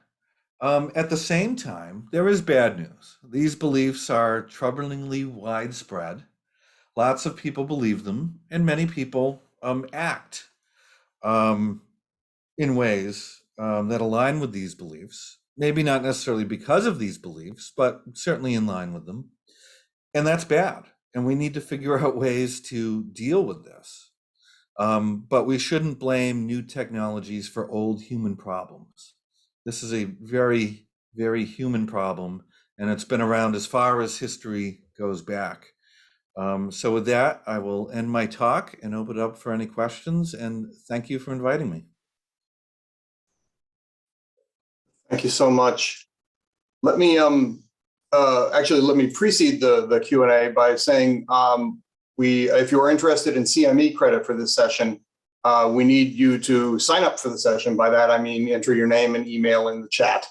At the same time, there is bad news. These beliefs are troublingly widespread. Lots of people believe them, and many people act in ways that align with these beliefs. Maybe not necessarily because of these beliefs, but certainly in line with them. And that's bad. And we need to figure out ways to deal with this. But we shouldn't blame new technologies for old human problems. This is a very, very human problem, and it's been around as far as history goes back. So with that, I will end my talk and open it up for any questions. And thank you for inviting me. Thank you so much. Let me let me precede the Q&A by saying if you are interested in CME credit for this session, we need you to sign up for the session. By that, I mean enter your name and email in the chat.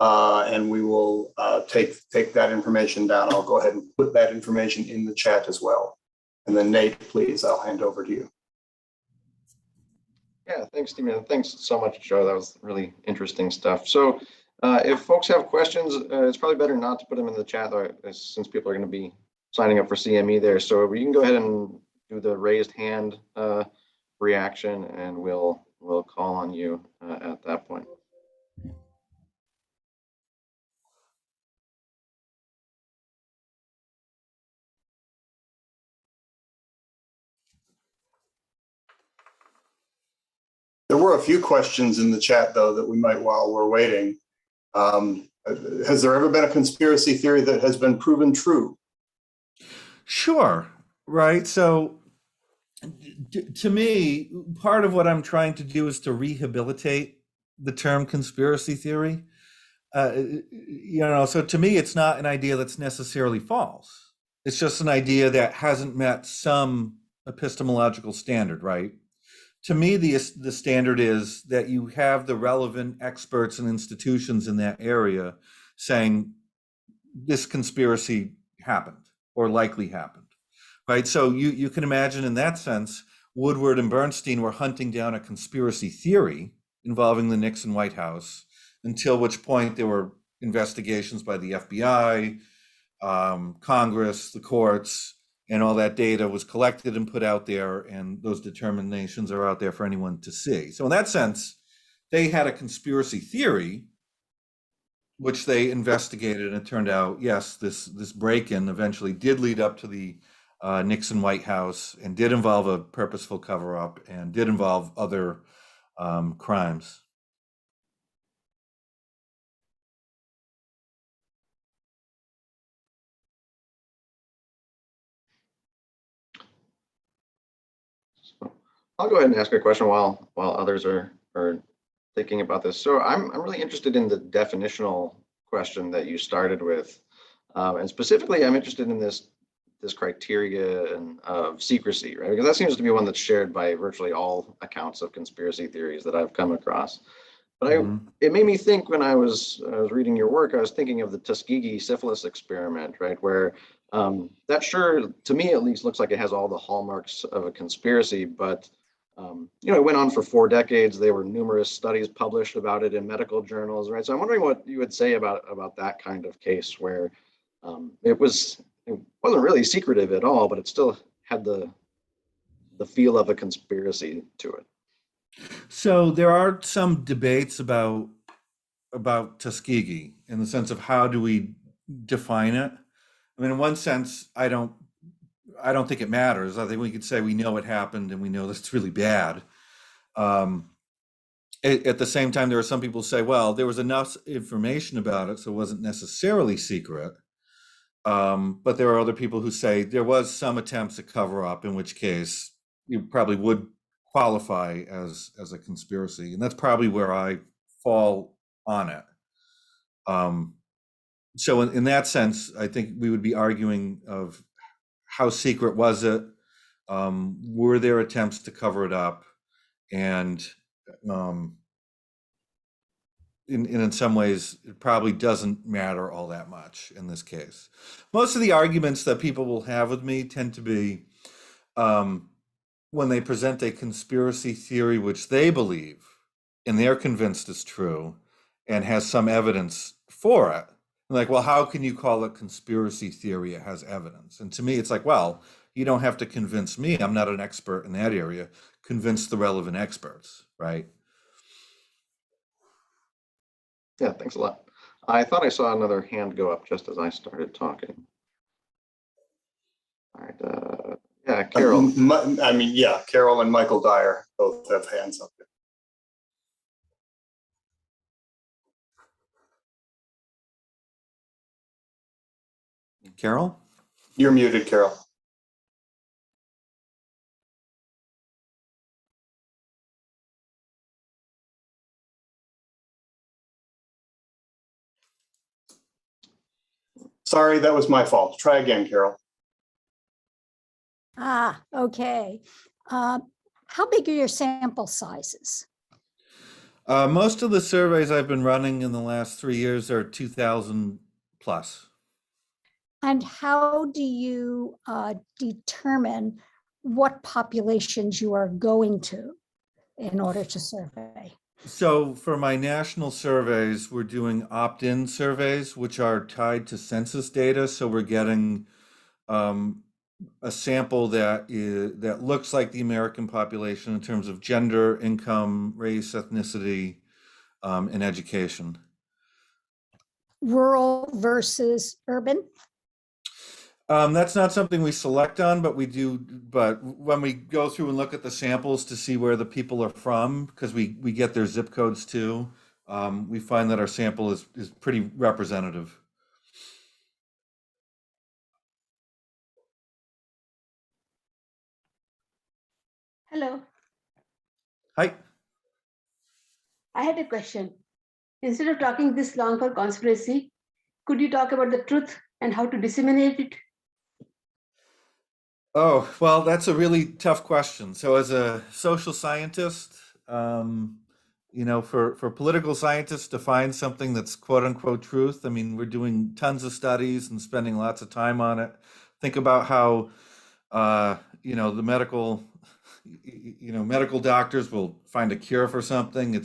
and we will take that information down. I'll go ahead and put that information in the chat as well. And then Nate, please, I'll hand over to you. Yeah, thanks, Stephen. Thanks so much, Joe. That was really interesting stuff. So if folks have questions, it's probably better not to put them in the chat though, since people are going to be signing up for CME there. So we can go ahead and do the raised hand reaction, and we'll call on you at that point. There were a few questions in the chat, though, that we might, while we're waiting. Has there ever been a conspiracy theory that has been proven true? Sure, right? So to me, part of what I'm trying to do is to rehabilitate the term conspiracy theory. So to me, it's not an idea that's necessarily false. It's just an idea that hasn't met some epistemological standard, right? To me, the standard is that you have the relevant experts and institutions in that area saying this conspiracy happened or likely happened, right? So you can imagine in that sense, Woodward and Bernstein were hunting down a conspiracy theory involving the Nixon White House, until which point there were investigations by the FBI, Congress, the courts, and all that data was collected and put out there, and those determinations are out there for anyone to see. So in that sense, they had a conspiracy theory, which they investigated, and it turned out, yes, this break-in eventually did lead up to the Nixon White House and did involve a purposeful cover-up and did involve other crimes. I'll go ahead and ask a question while others are thinking about this. So I'm really interested in the definitional question that you started with, and specifically, I'm interested in this criteria of secrecy, right? Because that seems to be one that's shared by virtually all accounts of conspiracy theories that I've come across. But it made me think when I was reading your work, I was thinking of the Tuskegee syphilis experiment, right? Where that sure, to me at least, looks like it has all the hallmarks of a conspiracy, but it went on for 4 decades. There were numerous studies published about it in medical journals, right? So I'm wondering what you would say about that kind of case where it wasn't really secretive at all, but it still had the feel of a conspiracy to it. So there are some debates about Tuskegee in the sense of how do we define it. I mean, in one sense, I don't think it matters. I think we could say we know it happened and we know that it's really bad. At the same time, there are some people who say, well, there was enough information about it, so it wasn't necessarily secret. But there are other people who say there was some attempts to cover up, in which case you probably would qualify as a conspiracy. And that's probably where I fall on it. So in that sense, I think we would be arguing of how secret was it? Were there attempts to cover it up? And in some ways, it probably doesn't matter all that much in this case. Most of the arguments that people will have with me tend to be when they present a conspiracy theory which they believe and they're convinced is true and has some evidence for it. Like, well, how can you call it conspiracy theory? It has evidence. And to me, it's like, well, you don't have to convince me. I'm not an expert in that area. Convince the relevant experts, right? Yeah, thanks a lot. I thought I saw another hand go up just as I started talking. All right. Yeah, Carol. Carol and Michael Dyer both have hands up. Carol? You're muted, Carol. Sorry, that was my fault. Try again, Carol. Okay. How big are your sample sizes? Most of the surveys I've been running in the last 3 years are 2,000 plus. And how do you determine what populations you are going to in order to survey? So for my national surveys, we're doing opt-in surveys, which are tied to census data. So we're getting a sample that looks like the American population in terms of gender, income, race, ethnicity, and education. Rural versus urban? That's not something we select on, but we do. But when we go through and look at the samples to see where the people are from, because we get their zip codes too, we find that our sample is pretty representative. Hello, Hi. I had a question. Instead of talking this long for conspiracy, could you talk about the truth and how to disseminate it? Oh, well, that's a really tough question. So as a social scientist, for political scientists to find something that's quote unquote truth, I mean, we're doing tons of studies and spending lots of time on it. Think about how, the medical doctors will find a cure for something.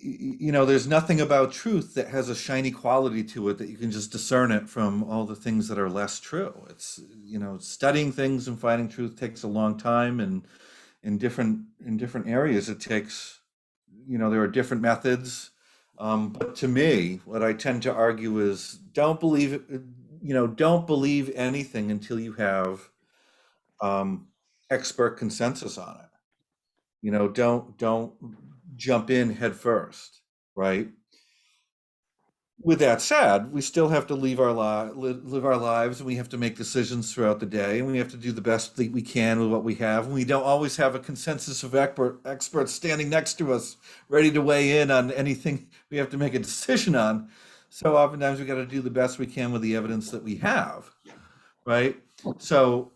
There's nothing about truth that has a shiny quality to it that you can just discern it from all the things that are less true. It's, studying things and finding truth takes a long time, and in different areas it takes, there are different methods. But to me, what I tend to argue is don't believe anything until you have expert consensus on it. Don't jump in head first, right? With that said, we still have to live our lives, and we have to make decisions throughout the day, and we have to do the best that we can with what we have. And we don't always have a consensus of experts standing next to us, ready to weigh in on anything we have to make a decision on. So oftentimes we got to do the best we can with the evidence that we have, right? So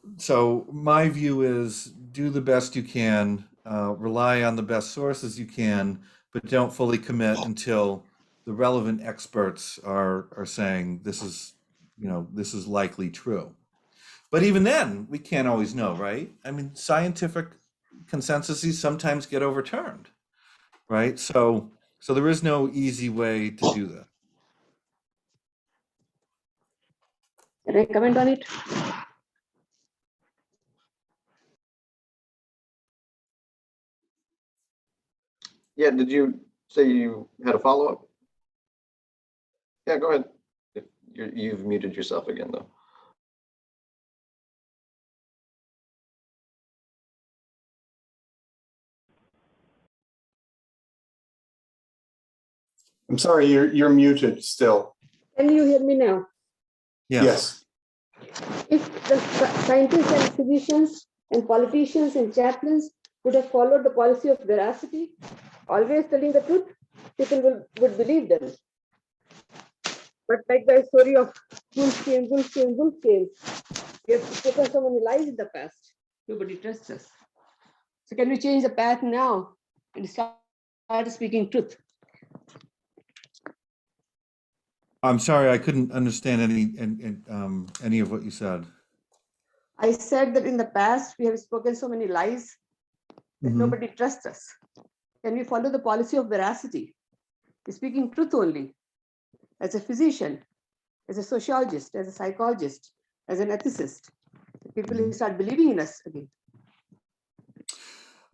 my view is do the best you can, rely on the best sources you can, but don't fully commit until the relevant experts are saying this is likely true. But even then, we can't always know, right? I mean, scientific consensuses sometimes get overturned, right? So there is no easy way to do that. Can I comment on it? Yeah, did you say you had a follow-up? Yeah, go ahead. If you've muted yourself again, though. I'm sorry, you're muted still. Can you hear me now? Yes. If the scientists and physicians and politicians and chaplains would have followed the policy of veracity, always telling the truth, people would believe them. But like the story of wolf came, we have spoken so many lies in the past. Nobody trusts us. So can we change the path now and start speaking truth? I'm sorry, I couldn't understand any of what you said. I said that in the past we have spoken so many lies that nobody trusts us. Can we follow the policy of veracity? Speaking truth only. As a physician, as a sociologist, as a psychologist, as an ethicist, people will start believing in us again.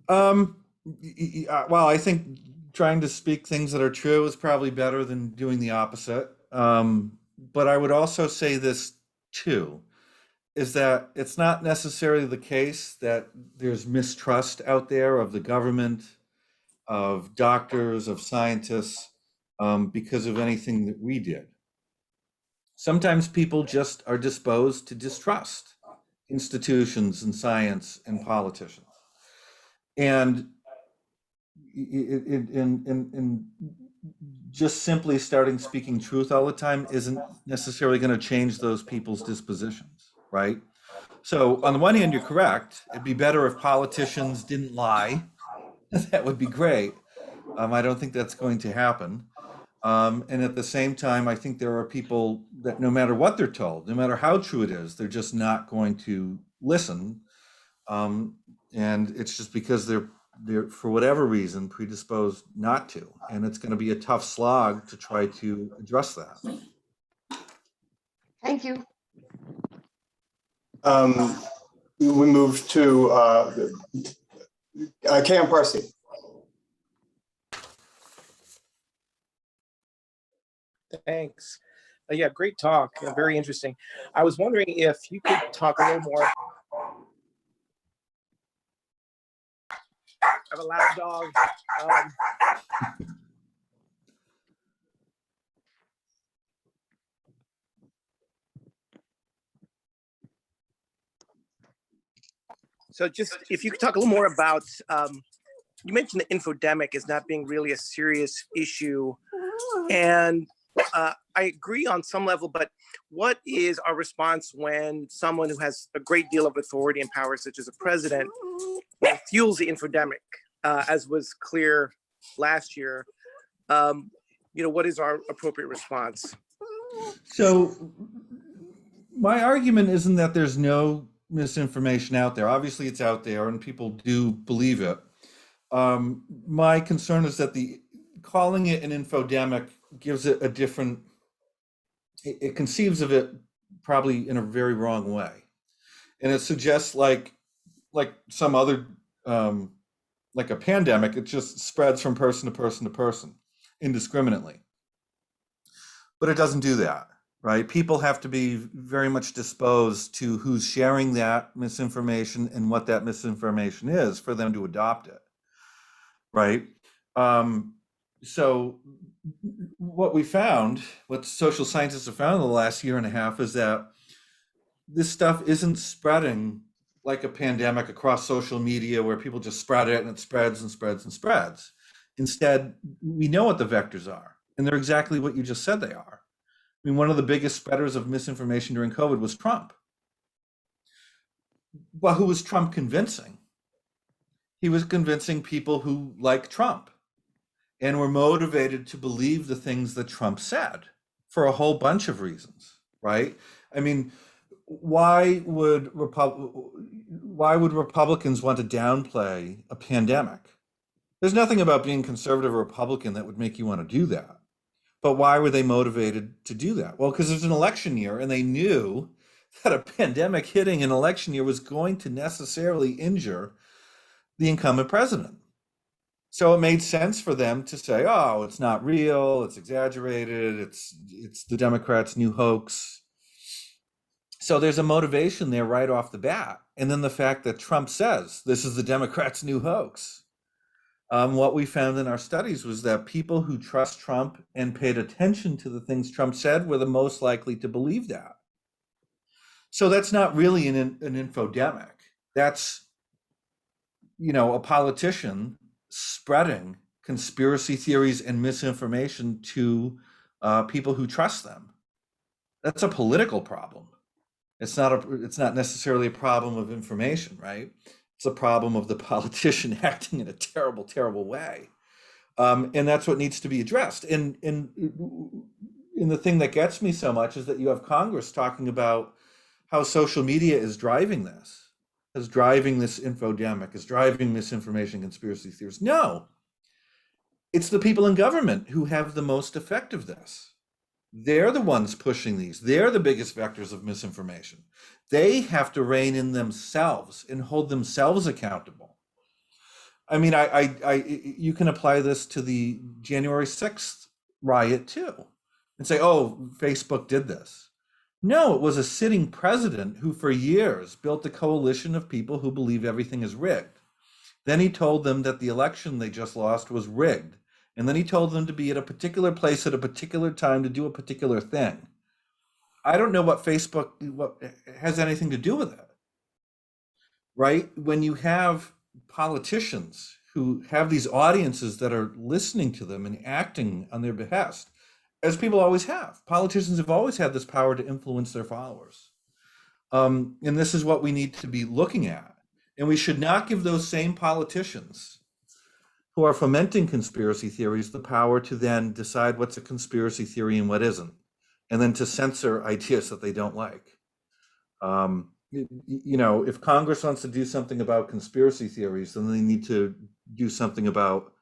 Well, I think trying to speak things that are true is probably better than doing the opposite. But I would also say this too, is that it's not necessarily the case that there's mistrust out there of the government, of doctors, of scientists, because of anything that we did. Sometimes people just are disposed to distrust institutions and science and politicians. And in just simply starting speaking truth all the time isn't necessarily going to change those people's dispositions, right? So on the one hand, you're correct. It'd be better if politicians didn't lie. That would be great. I don't think that's going to happen. And at the same time, I think there are people that no matter what they're told, no matter how true it is, they're just not going to listen. Um, and it's just because they're for whatever reason predisposed not to. And it's going to be a tough slog to try to address that. Thank you. We move to Cam Parsi. Thanks. Yeah, great talk. Very interesting. I was wondering if you could talk a little more. I have a loud dog. So just if you could talk a little more about, you mentioned the infodemic as not being really a serious issue. And I agree on some level, but what is our response when someone who has a great deal of authority and power, such as a president, fuels the infodemic, as was clear last year? What is our appropriate response? So my argument isn't that there's no misinformation out there. Obviously, it's out there, and people do believe it. My concern is that calling it an infodemic gives it a different. It conceives of it probably in a very wrong way, and it suggests like some other like a pandemic. It just spreads from person to person to person indiscriminately. But it doesn't do that. Right? People have to be very much disposed to who's sharing that misinformation and what that misinformation is for them to adopt it. Right? So what social scientists have found in the last year and a half is that this stuff isn't spreading like a pandemic across social media where people just spread it and it spreads and spreads and spreads. Instead, we know what the vectors are, and they're exactly what you just said they are. I mean, one of the biggest spreaders of misinformation during COVID was Trump. Well, who was Trump convincing? He was convincing people who like Trump and were motivated to believe the things that Trump said for a whole bunch of reasons, right? I mean, why would Republicans want to downplay a pandemic? There's nothing about being conservative or Republican that would make you want to do that. But why were they motivated to do that? Well, because it's an election year and they knew that a pandemic hitting an election year was going to necessarily injure the incumbent president. So it made sense for them to say, oh, it's not real, it's exaggerated, it's the Democrats' new hoax. So there's a motivation there right off the bat. And then the fact that Trump says this is the Democrats' new hoax. What we found in our studies was that people who trust Trump and paid attention to the things Trump said were the most likely to believe that. So that's not really an infodemic. That's, a politician spreading conspiracy theories and misinformation to people who trust them. That's a political problem. It's not necessarily a problem of information, right? It's a problem of the politician acting in a terrible, terrible way. And that's what needs to be addressed. And the thing that gets me so much is that you have Congress talking about how social media is driving this infodemic, is driving misinformation, conspiracy theories. No, it's the people in government who have the most effect of this. They're the ones pushing these. They're the biggest vectors of misinformation. They have to rein in themselves and hold themselves accountable. I mean, you can apply this to the January 6th riot too and say, oh, Facebook did this. No, it was a sitting president who for years built a coalition of people who believe everything is rigged. Then he told them that the election they just lost was rigged. And then he told them to be at a particular place at a particular time to do a particular thing. I don't know what has anything to do with it, right? When you have politicians who have these audiences that are listening to them and acting on their behest, as people always have. Politicians have always had this power to influence their followers. And this is what we need to be looking at. And we should not give those same politicians who who are fomenting conspiracy theories the power to then decide what's a conspiracy theory and what isn't, and then to censor ideas that they don't like. You know, if Congress wants to do something about conspiracy theories, then they need to do something about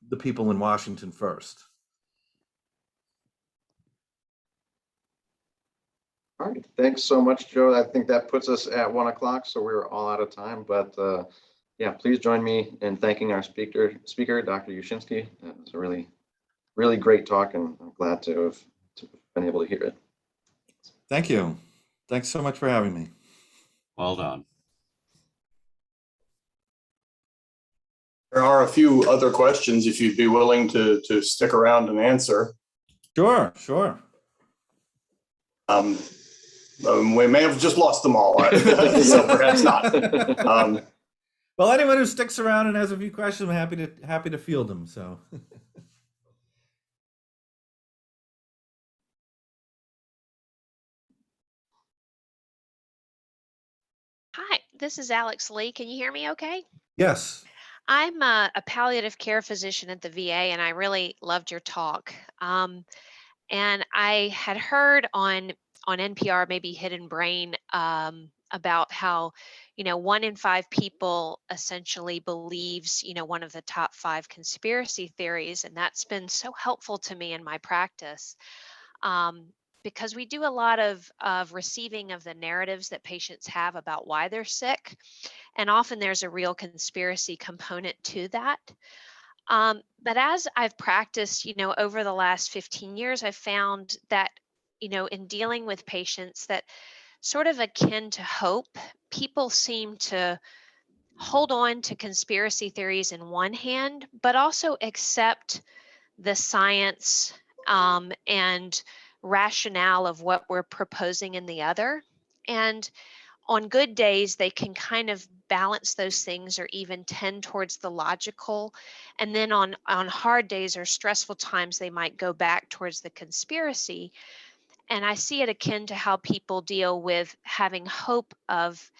the people in Washington first. All right, thanks so much, Joe. I think that puts us at 1 o'clock, so we're all out of time. But yeah, please join me in thanking our speaker, Dr. Uscinski. That was a really, really great talk, and I'm glad to have been able to hear it. Thank you. Thanks so much for having me. Well done. There are a few other questions if you'd be willing to stick around and answer. Sure, sure. We may have just lost them all, so perhaps not. Well, anyone who sticks around and has a few questions, I'm happy to field them. So. Hi, this is Alex Lee. Can you hear me okay? Yes. I'm a palliative care physician at the VA, and I really loved your talk. And I had heard on NPR, maybe Hidden Brain, about how, 1 in 5 people essentially believes, one of the top 5 conspiracy theories, and that's been so helpful to me in my practice. Because we do a lot of receiving of the narratives that patients have about why they're sick. And often there's a real conspiracy component to that. But as I've practiced, over the last 15 years, I've found that, in dealing with patients, that sort of akin to hope, people seem to hold on to conspiracy theories in one hand, but also accept the science and rationale of what we're proposing in the other. And on good days, they can kind of balance those things or even tend towards the logical. And then on hard days or stressful times, they might go back towards the conspiracy. And I see it akin to how people deal with having hope of,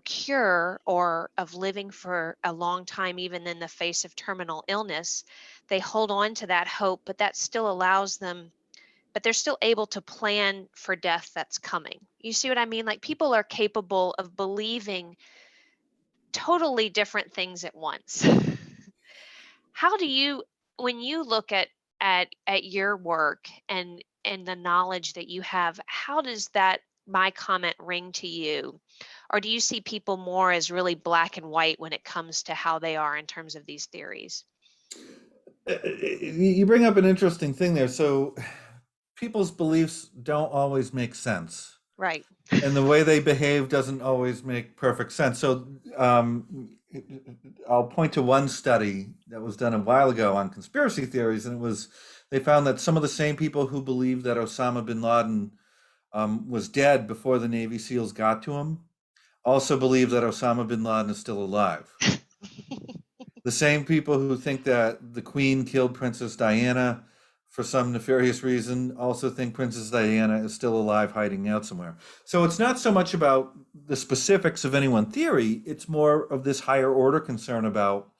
cure or of living for a long time, even in the face of terminal illness. They hold on to that hope, but that still allows them, but they're still able to plan for death that's coming. You see what I mean? Like, people are capable of believing totally different things at once. How do you, when you look at your work and the knowledge that you have, how does that my comment ring to you? Or do you see people more as really black and white when it comes to how they are in terms of these theories? You bring up an interesting thing there. So people's beliefs don't always make sense. Right. And the way they behave doesn't always make perfect sense. So I'll point to one study that was done a while ago on conspiracy theories, and they found that some of the same people who believed that Osama bin Laden was dead before the Navy SEALs got to him also believe that Osama bin Laden is still alive. The same people who think that the Queen killed Princess Diana for some nefarious reason also think Princess Diana is still alive, hiding out somewhere. So it's not so much about the specifics of any one theory, it's more of this higher order concern about,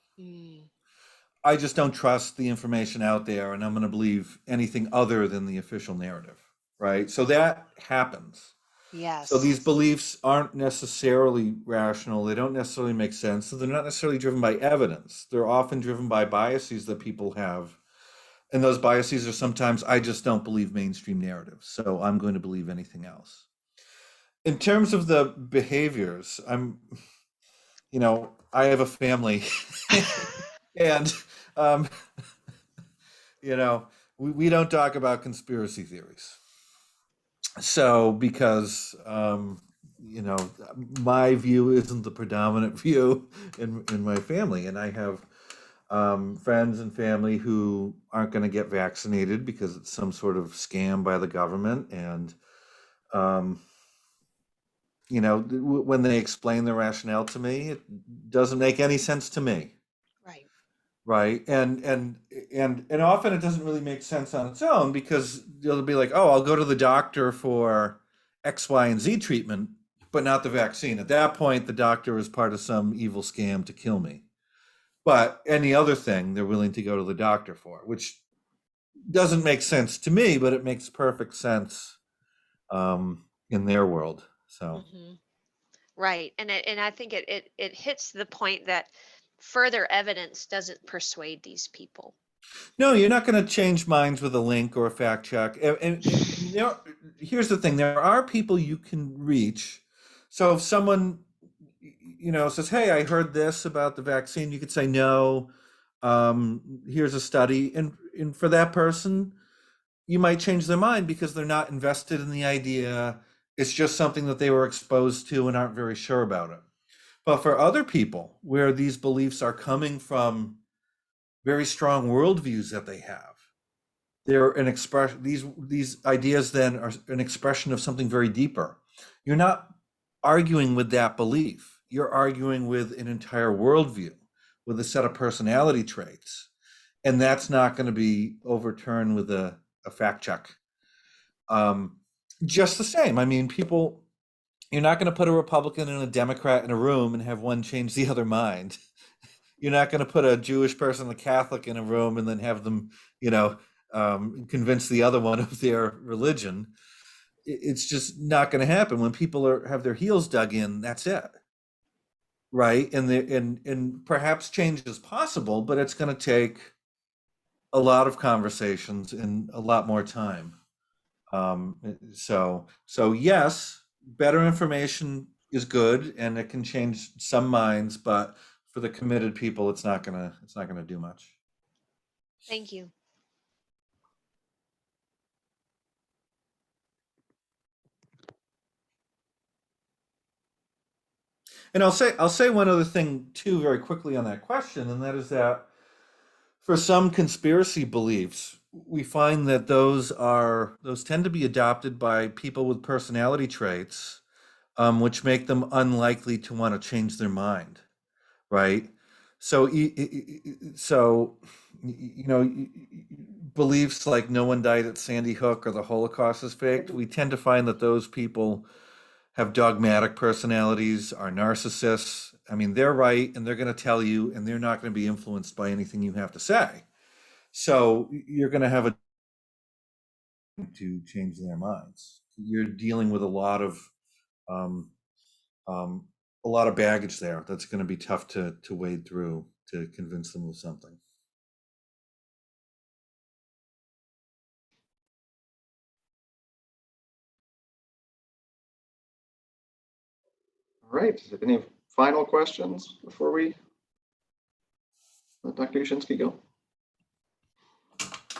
I just don't trust the information out there and I'm going to believe anything other than the official narrative, right? So that happens. Yes. So these beliefs aren't necessarily rational. They don't necessarily make sense. So they're not necessarily driven by evidence. They're often driven by biases that people have. And those biases are sometimes, I just don't believe mainstream narratives, so I'm going to believe anything else. In terms of the behaviors, I have a family and, we don't talk about conspiracy theories. So because, my view isn't the predominant view in my family, and I have friends and family who aren't going to get vaccinated because it's some sort of scam by the government. And, when they explain the rationale to me, it doesn't make any sense to me. Right. Right. And often it doesn't really make sense on its own because they'll be like, oh, I'll go to the doctor for X, Y, and Z treatment, but not the vaccine. At that point, the doctor is part of some evil scam to kill me. But any other thing they're willing to go to the doctor for, which doesn't make sense to me, but it makes perfect sense in their world. So Mhm. Right. And I think it hits the point that further evidence doesn't persuade these people. no, you're not going to change minds with a link or a fact check. And here's the thing: there are people you can reach. So if someone, says, "Hey, I heard this about the vaccine," you could say, "No, here's a study," and for that person, you might change their mind because they're not invested in the idea. It's just something that they were exposed to and aren't very sure about it. But for other people, where these beliefs are coming from very strong worldviews that they have, they're an expression. These ideas then are an expression of something very deeper. You're not arguing with that belief. You're arguing with an entire worldview, with a set of personality traits, and that's not going to be overturned with a fact check. Um, just the same. I mean, people. You're not going to put a Republican and a Democrat in a room and have one change the other mind. You're not going to put a Jewish person and a Catholic in a room and then have them, convince the other one of their religion. It's just not going to happen. When people have their heels dug in, that's it, right? And perhaps change is possible, but it's going to take a lot of conversations and a lot more time. So yes, better information is good, and it can change some minds, but for the committed people, it's not gonna do much. Thank you. And I'll say one other thing too, very quickly on that question, and that is that for some conspiracy beliefs, we find that those tend to be adopted by people with personality traits, which make them unlikely to want to change their mind. Right? So, beliefs like no one died at Sandy Hook or the Holocaust is faked. We tend to find that those people have dogmatic personalities, are narcissists. I mean, they're right and they're going to tell you, and they're not going to be influenced by anything you have to say. So you're going to have to change their minds. You're dealing with um, a lot of baggage there that's going to be tough to wade through to convince them of something. All right. Any final questions before we let Dr. Uscinski go?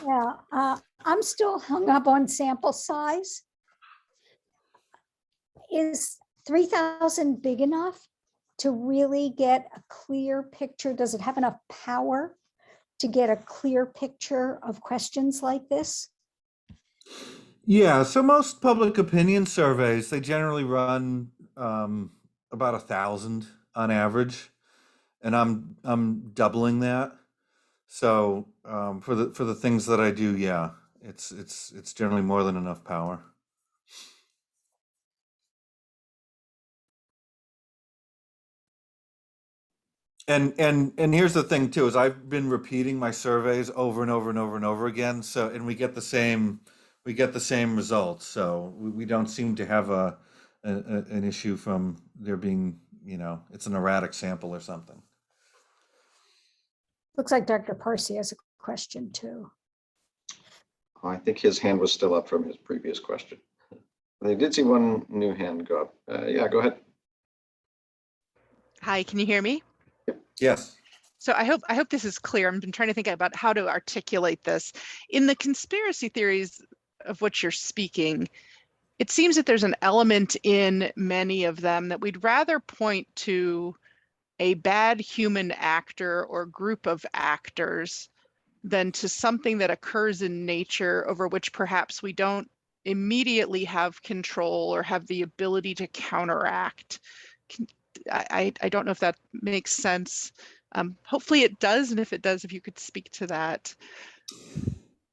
Yeah, I'm still hung up on sample size. Is 3,000 big enough to really get a clear picture? Does it have enough power to get a clear picture of questions like this? Yeah, so most public opinion surveys, they generally run about 1,000 on average, and I'm doubling that. So for the things that I do, yeah, it's generally more than enough power. And here's the thing too, is I've been repeating my surveys over and over and over and over again. So and we get the same results. So we don't seem to have an issue from there being, it's an erratic sample or something. Looks like Dr. Parsi has a question too. I think his hand was still up from his previous question. I did see one new hand go up. Yeah, go ahead. Hi, can you hear me? Yes. So I hope this is clear. I've been trying to think about how to articulate this. In the conspiracy theories of which you're speaking, it seems that there's an element in many of them that we'd rather point to a bad human actor or group of actors than to something that occurs in nature over which perhaps we don't immediately have control or have the ability to counteract. I don't know if that makes sense. Hopefully it does, and if it does, if you could speak to that.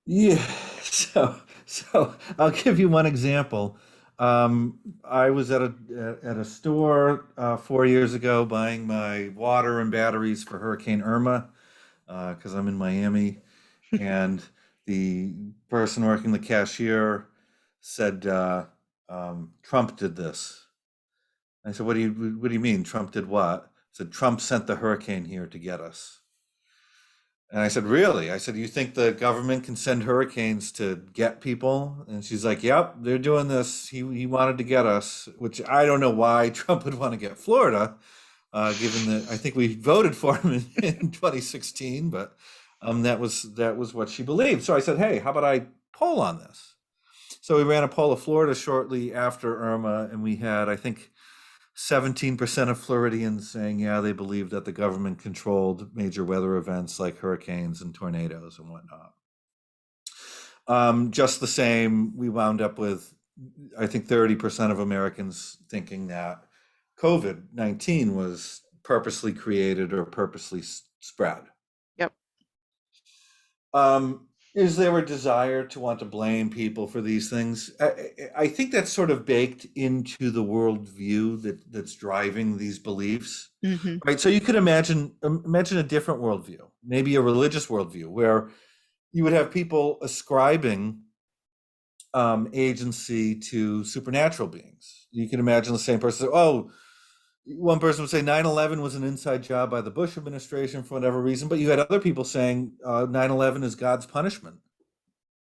Yeah. So I'll give you one example. I was at a store 4 years ago buying my water and batteries for Hurricane Irma because I'm in Miami, and the person working the cashier said Trump did this. I said, what do you mean Trump did what? I said Trump sent the hurricane here to get us. And I said, really? I said, you think the government can send hurricanes to get people? And she's like, yep, they're doing this. He wanted to get us, which I don't know why Trump would want to get Florida, given that I think we voted for him in 2016, but that was what she believed. So I said, hey, how about I poll on this? So we ran a poll of Florida shortly after Irma, and we had, I think, 17% of Floridians saying, yeah, they believe that the government controlled major weather events like hurricanes and tornadoes and whatnot. Just the same, we wound up with, I think, 30% of Americans thinking that COVID-19 was purposely created or purposely spread. Yep. Is there a desire to want to blame people for these things? I think that's sort of baked into the worldview that's driving these beliefs, right? So you could imagine a different worldview, maybe a religious worldview, where you would have people ascribing agency to supernatural beings. You can imagine the same person say, oh, one person would say 9/11 was an inside job by the Bush administration for whatever reason, but you had other people saying 9/11 is God's punishment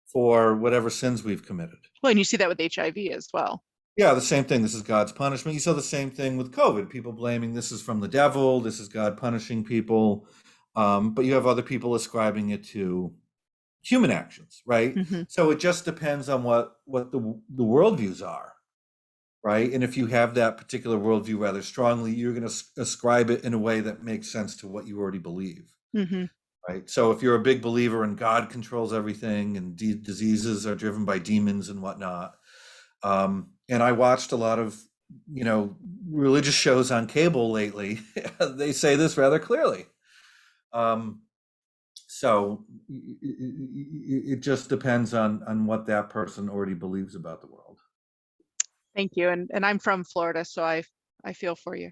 for whatever sins we've committed. Well, and you see that with HIV as well. Yeah, the same thing. This is God's punishment. You saw the same thing with COVID. People blaming this is from the devil. This is God punishing people. But you have other people ascribing it to human actions, right? So it just depends on what the worldviews are. Right. And if you have that particular worldview rather strongly, you're going to ascribe it in a way that makes sense to what you already believe. Right. So if you're a big believer in God controls everything and diseases are driven by demons and whatnot. And I watched a lot of, religious shows on cable lately. They say this rather clearly. So it just depends on what that person already believes about the world. Thank you. And I'm from Florida, so I feel for you.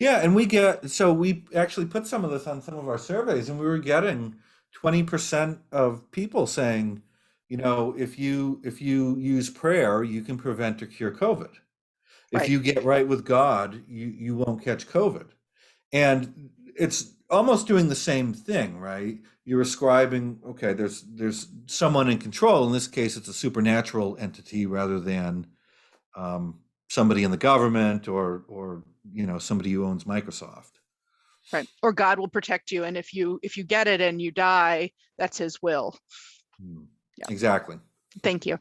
Yeah, and we actually put some of this on some of our surveys, and we were getting 20% of people saying, if you use prayer, you can prevent or cure COVID. If you get right with God, you won't catch COVID. And it's almost doing the same thing, right? You're ascribing, okay, there's someone in control. In this case, it's a supernatural entity rather than somebody in the government or somebody who owns Microsoft. Right. Or God will protect you, and if you get it and you die, that's his will. Yeah. Exactly. Thank you.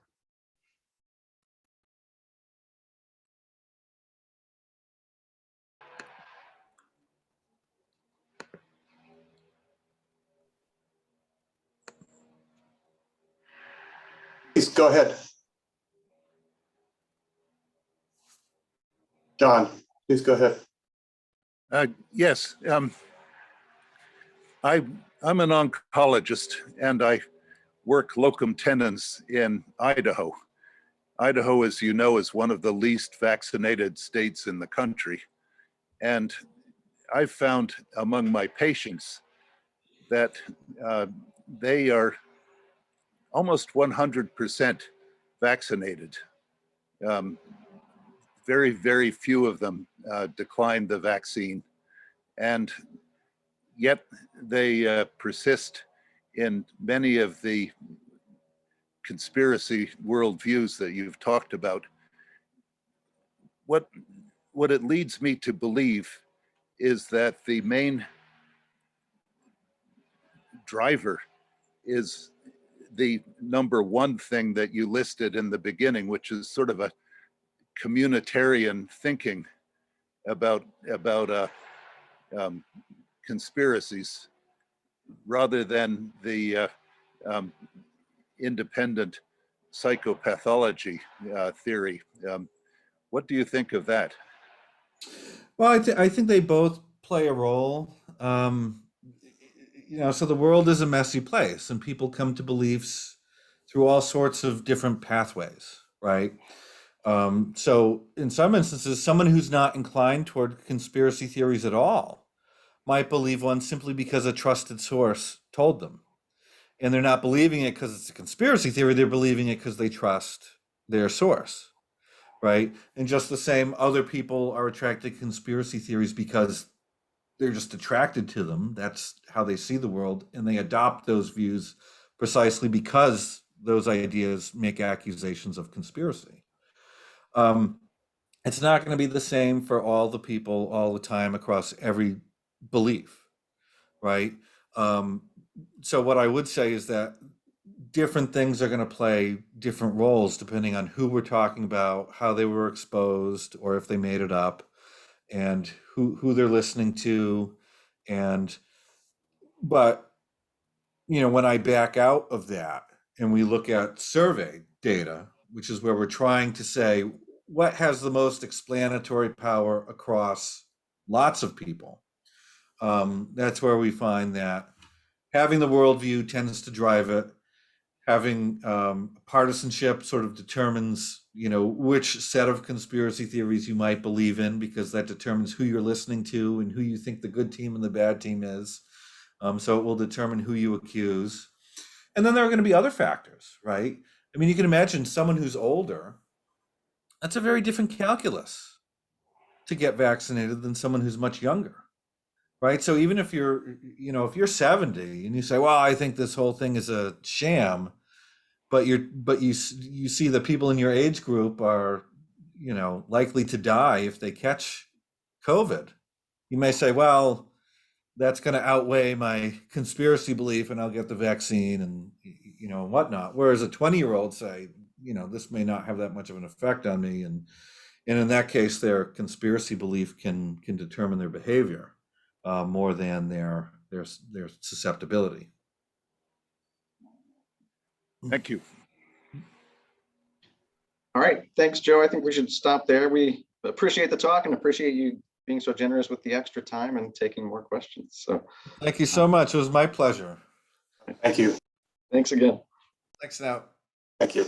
Please go ahead. John, please go ahead. Yes, I'm an oncologist and I work locum tenens in Idaho. Idaho, as you know, is one of the least vaccinated states in the country. And I've found among my patients that they are almost 100% vaccinated. Very, very few of them decline the vaccine. And yet they persist in many of the conspiracy worldviews that you've talked about. What it leads me to believe is that the main driver is the number one thing that you listed in the beginning, which is sort of a communitarian thinking about conspiracies rather than the independent psychopathology theory. What do you think of that? Well, I think they both play a role. So the world is a messy place, and people come to beliefs through all sorts of different pathways, right? So in some instances, someone who's not inclined toward conspiracy theories at all might believe one simply because a trusted source told them. And they're not believing it because it's a conspiracy theory, they're believing it because they trust their source, right? And just the same, other people are attracted to conspiracy theories because they're just attracted to them. That's how they see the world, and they adopt those views precisely because those ideas make accusations of conspiracy. Um, it's not going to be the same for all the people all the time across every belief, right? Um, so what I would say is that different things are going to play different roles depending on who we're talking about, how they were exposed, or if they made it up, and who they're listening to, and but when I back out of that and we look at survey data, which is where we're trying to say what has the most explanatory power across lots of people, that's where we find that having the worldview tends to drive it. Having partisanship sort of determines, which set of conspiracy theories you might believe in, because that determines who you're listening to and who you think the good team and the bad team is. So it will determine who you accuse. And then there are going to be other factors, right? I mean, you can imagine someone who's older, that's a very different calculus to get vaccinated than someone who's much younger, right? So even if if you're 70 and you say, well, I think this whole thing is a sham, but you see the people in your age group are, likely to die if they catch COVID. You may say, well, that's going to outweigh my conspiracy belief and I'll get the vaccine and, whatnot. Whereas a 20-year-old say, this may not have that much of an effect on me. And in that case, their conspiracy belief can determine their behavior more than their susceptibility. Thank you. All right, thanks, Joe. I think we should stop there. We appreciate the talk and appreciate you being so generous with the extra time and taking more questions. So Thank you so much. It was my pleasure. Thank you. thanks again. Thanks now. Thank you.